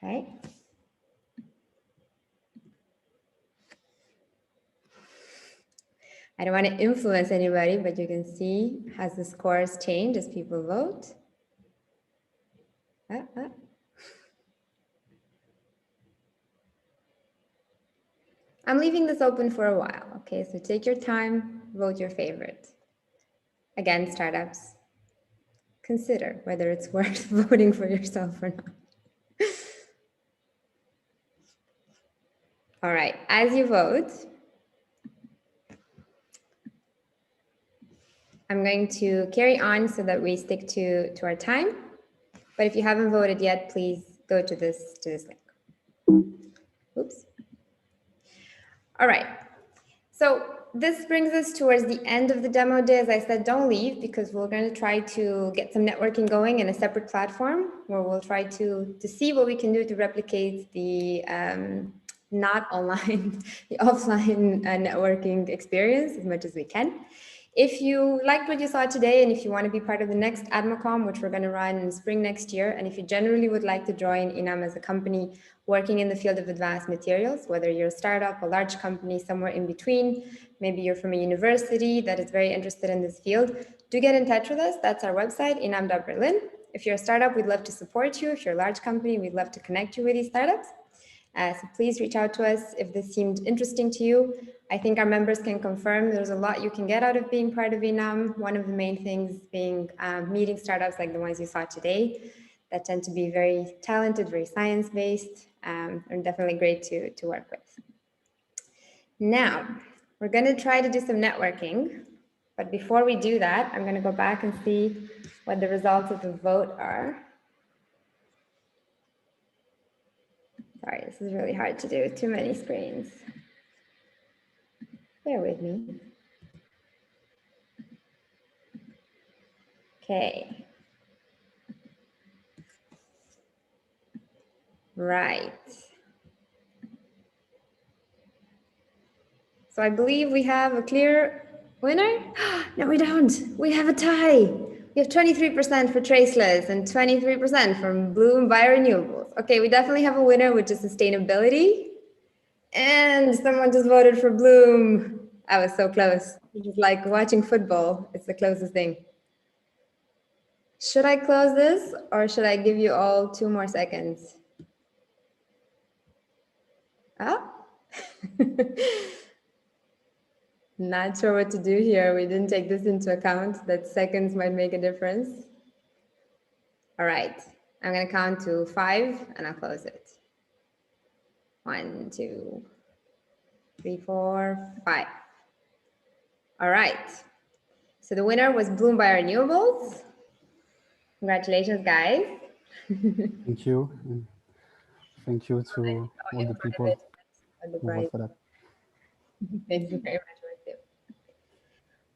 Okay. I don't want to influence anybody, but you can see has the scores changed as people vote. I'm leaving this open for a while, okay? So take your time, vote your favorite. Again, startups, consider whether it's worth voting for yourself or not. All right, as you vote, I'm going to carry on so that we stick to our time. But if you haven't voted yet, please go to this link. Oops. All right. So this brings us towards the end of the demo day. As I said, don't leave because we're going to try to get some networking going in a separate platform where we'll try to see what we can do to replicate the not online, the offline networking experience as much as we can. If you liked what you saw today and if you want to be part of the next AdMaCom, which we're going to run in spring next year, and if you generally would like to join INAM as a company working in the field of advanced materials, whether you're a startup, a large company, somewhere in between, maybe you're from a university that is very interested in this field, do get in touch with us. That's our website, inam.berlin. If you're a startup, we'd love to support you. If you're a large company, we'd love to connect you with these startups. So please reach out to us if this seemed interesting to you. I think our members can confirm there's a lot you can get out of being part of INAM. One of the main things being meeting startups like the ones you saw today that tend to be very talented, very science-based, and definitely great to work with. Now, we're going to try to do some networking. But before we do that, I'm going to go back and see what the results of the vote are. Sorry, this is really hard to do. Too many screens. Bear with me. Okay. Right. So I believe we have a clear winner. No, we don't. We have a tie. We have 23% for traceless and 23% from Bloom Biorenewables. Okay, we definitely have a winner, which is sustainability. And someone just voted for Bloom. I was so close. It's just like watching football. It's the closest thing. Should I close this or should I give you all 2 more seconds? Oh. Not sure what to do here. We didn't take this into account, that seconds might make a difference. All right, I'm gonna count to 5 and I'll close it. 1, 2, 3, 4, 5. All right, so the winner was Bloom Biorenewables. Congratulations, guys. Thank you. And thank you to all the people who voted for that. Thank you very much.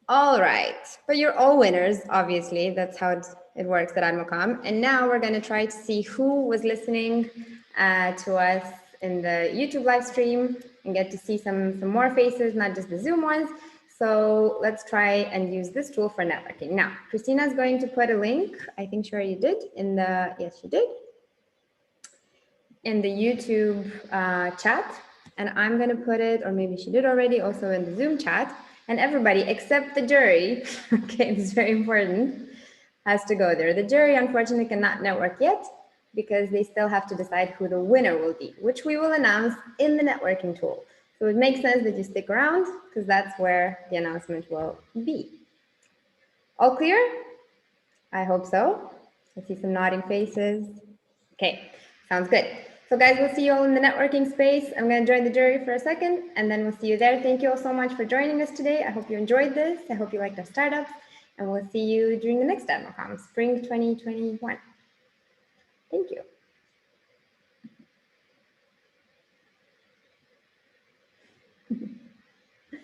All right, but you're all winners, obviously. That's how it works at AdMaCom. And now we're going to try to see who was listening to us in the YouTube live stream and get to see some more faces, not just the Zoom ones. So let's try and use this tool for networking. Now, Christina is going to put a link, I think sure you did, in the, yes, you did, in the YouTube chat. And I'm going to put it, or maybe she did already, also in the Zoom chat. And everybody except the jury, okay, it's very important, has to go there. The jury, unfortunately, cannot network yet because they still have to decide who the winner will be, which we will announce in the networking tool. So it makes sense that you stick around because that's where the announcement will be. All clear? I hope so. I see some nodding faces. Okay, sounds good. So guys, we'll see you all in the networking space. I'm going to join the jury for a second, and then we'll see you there. Thank you all so much for joining us today. I hope you enjoyed this. I hope you liked our startups, and we'll see you during the next AdMaCom, spring 2021. Thank you.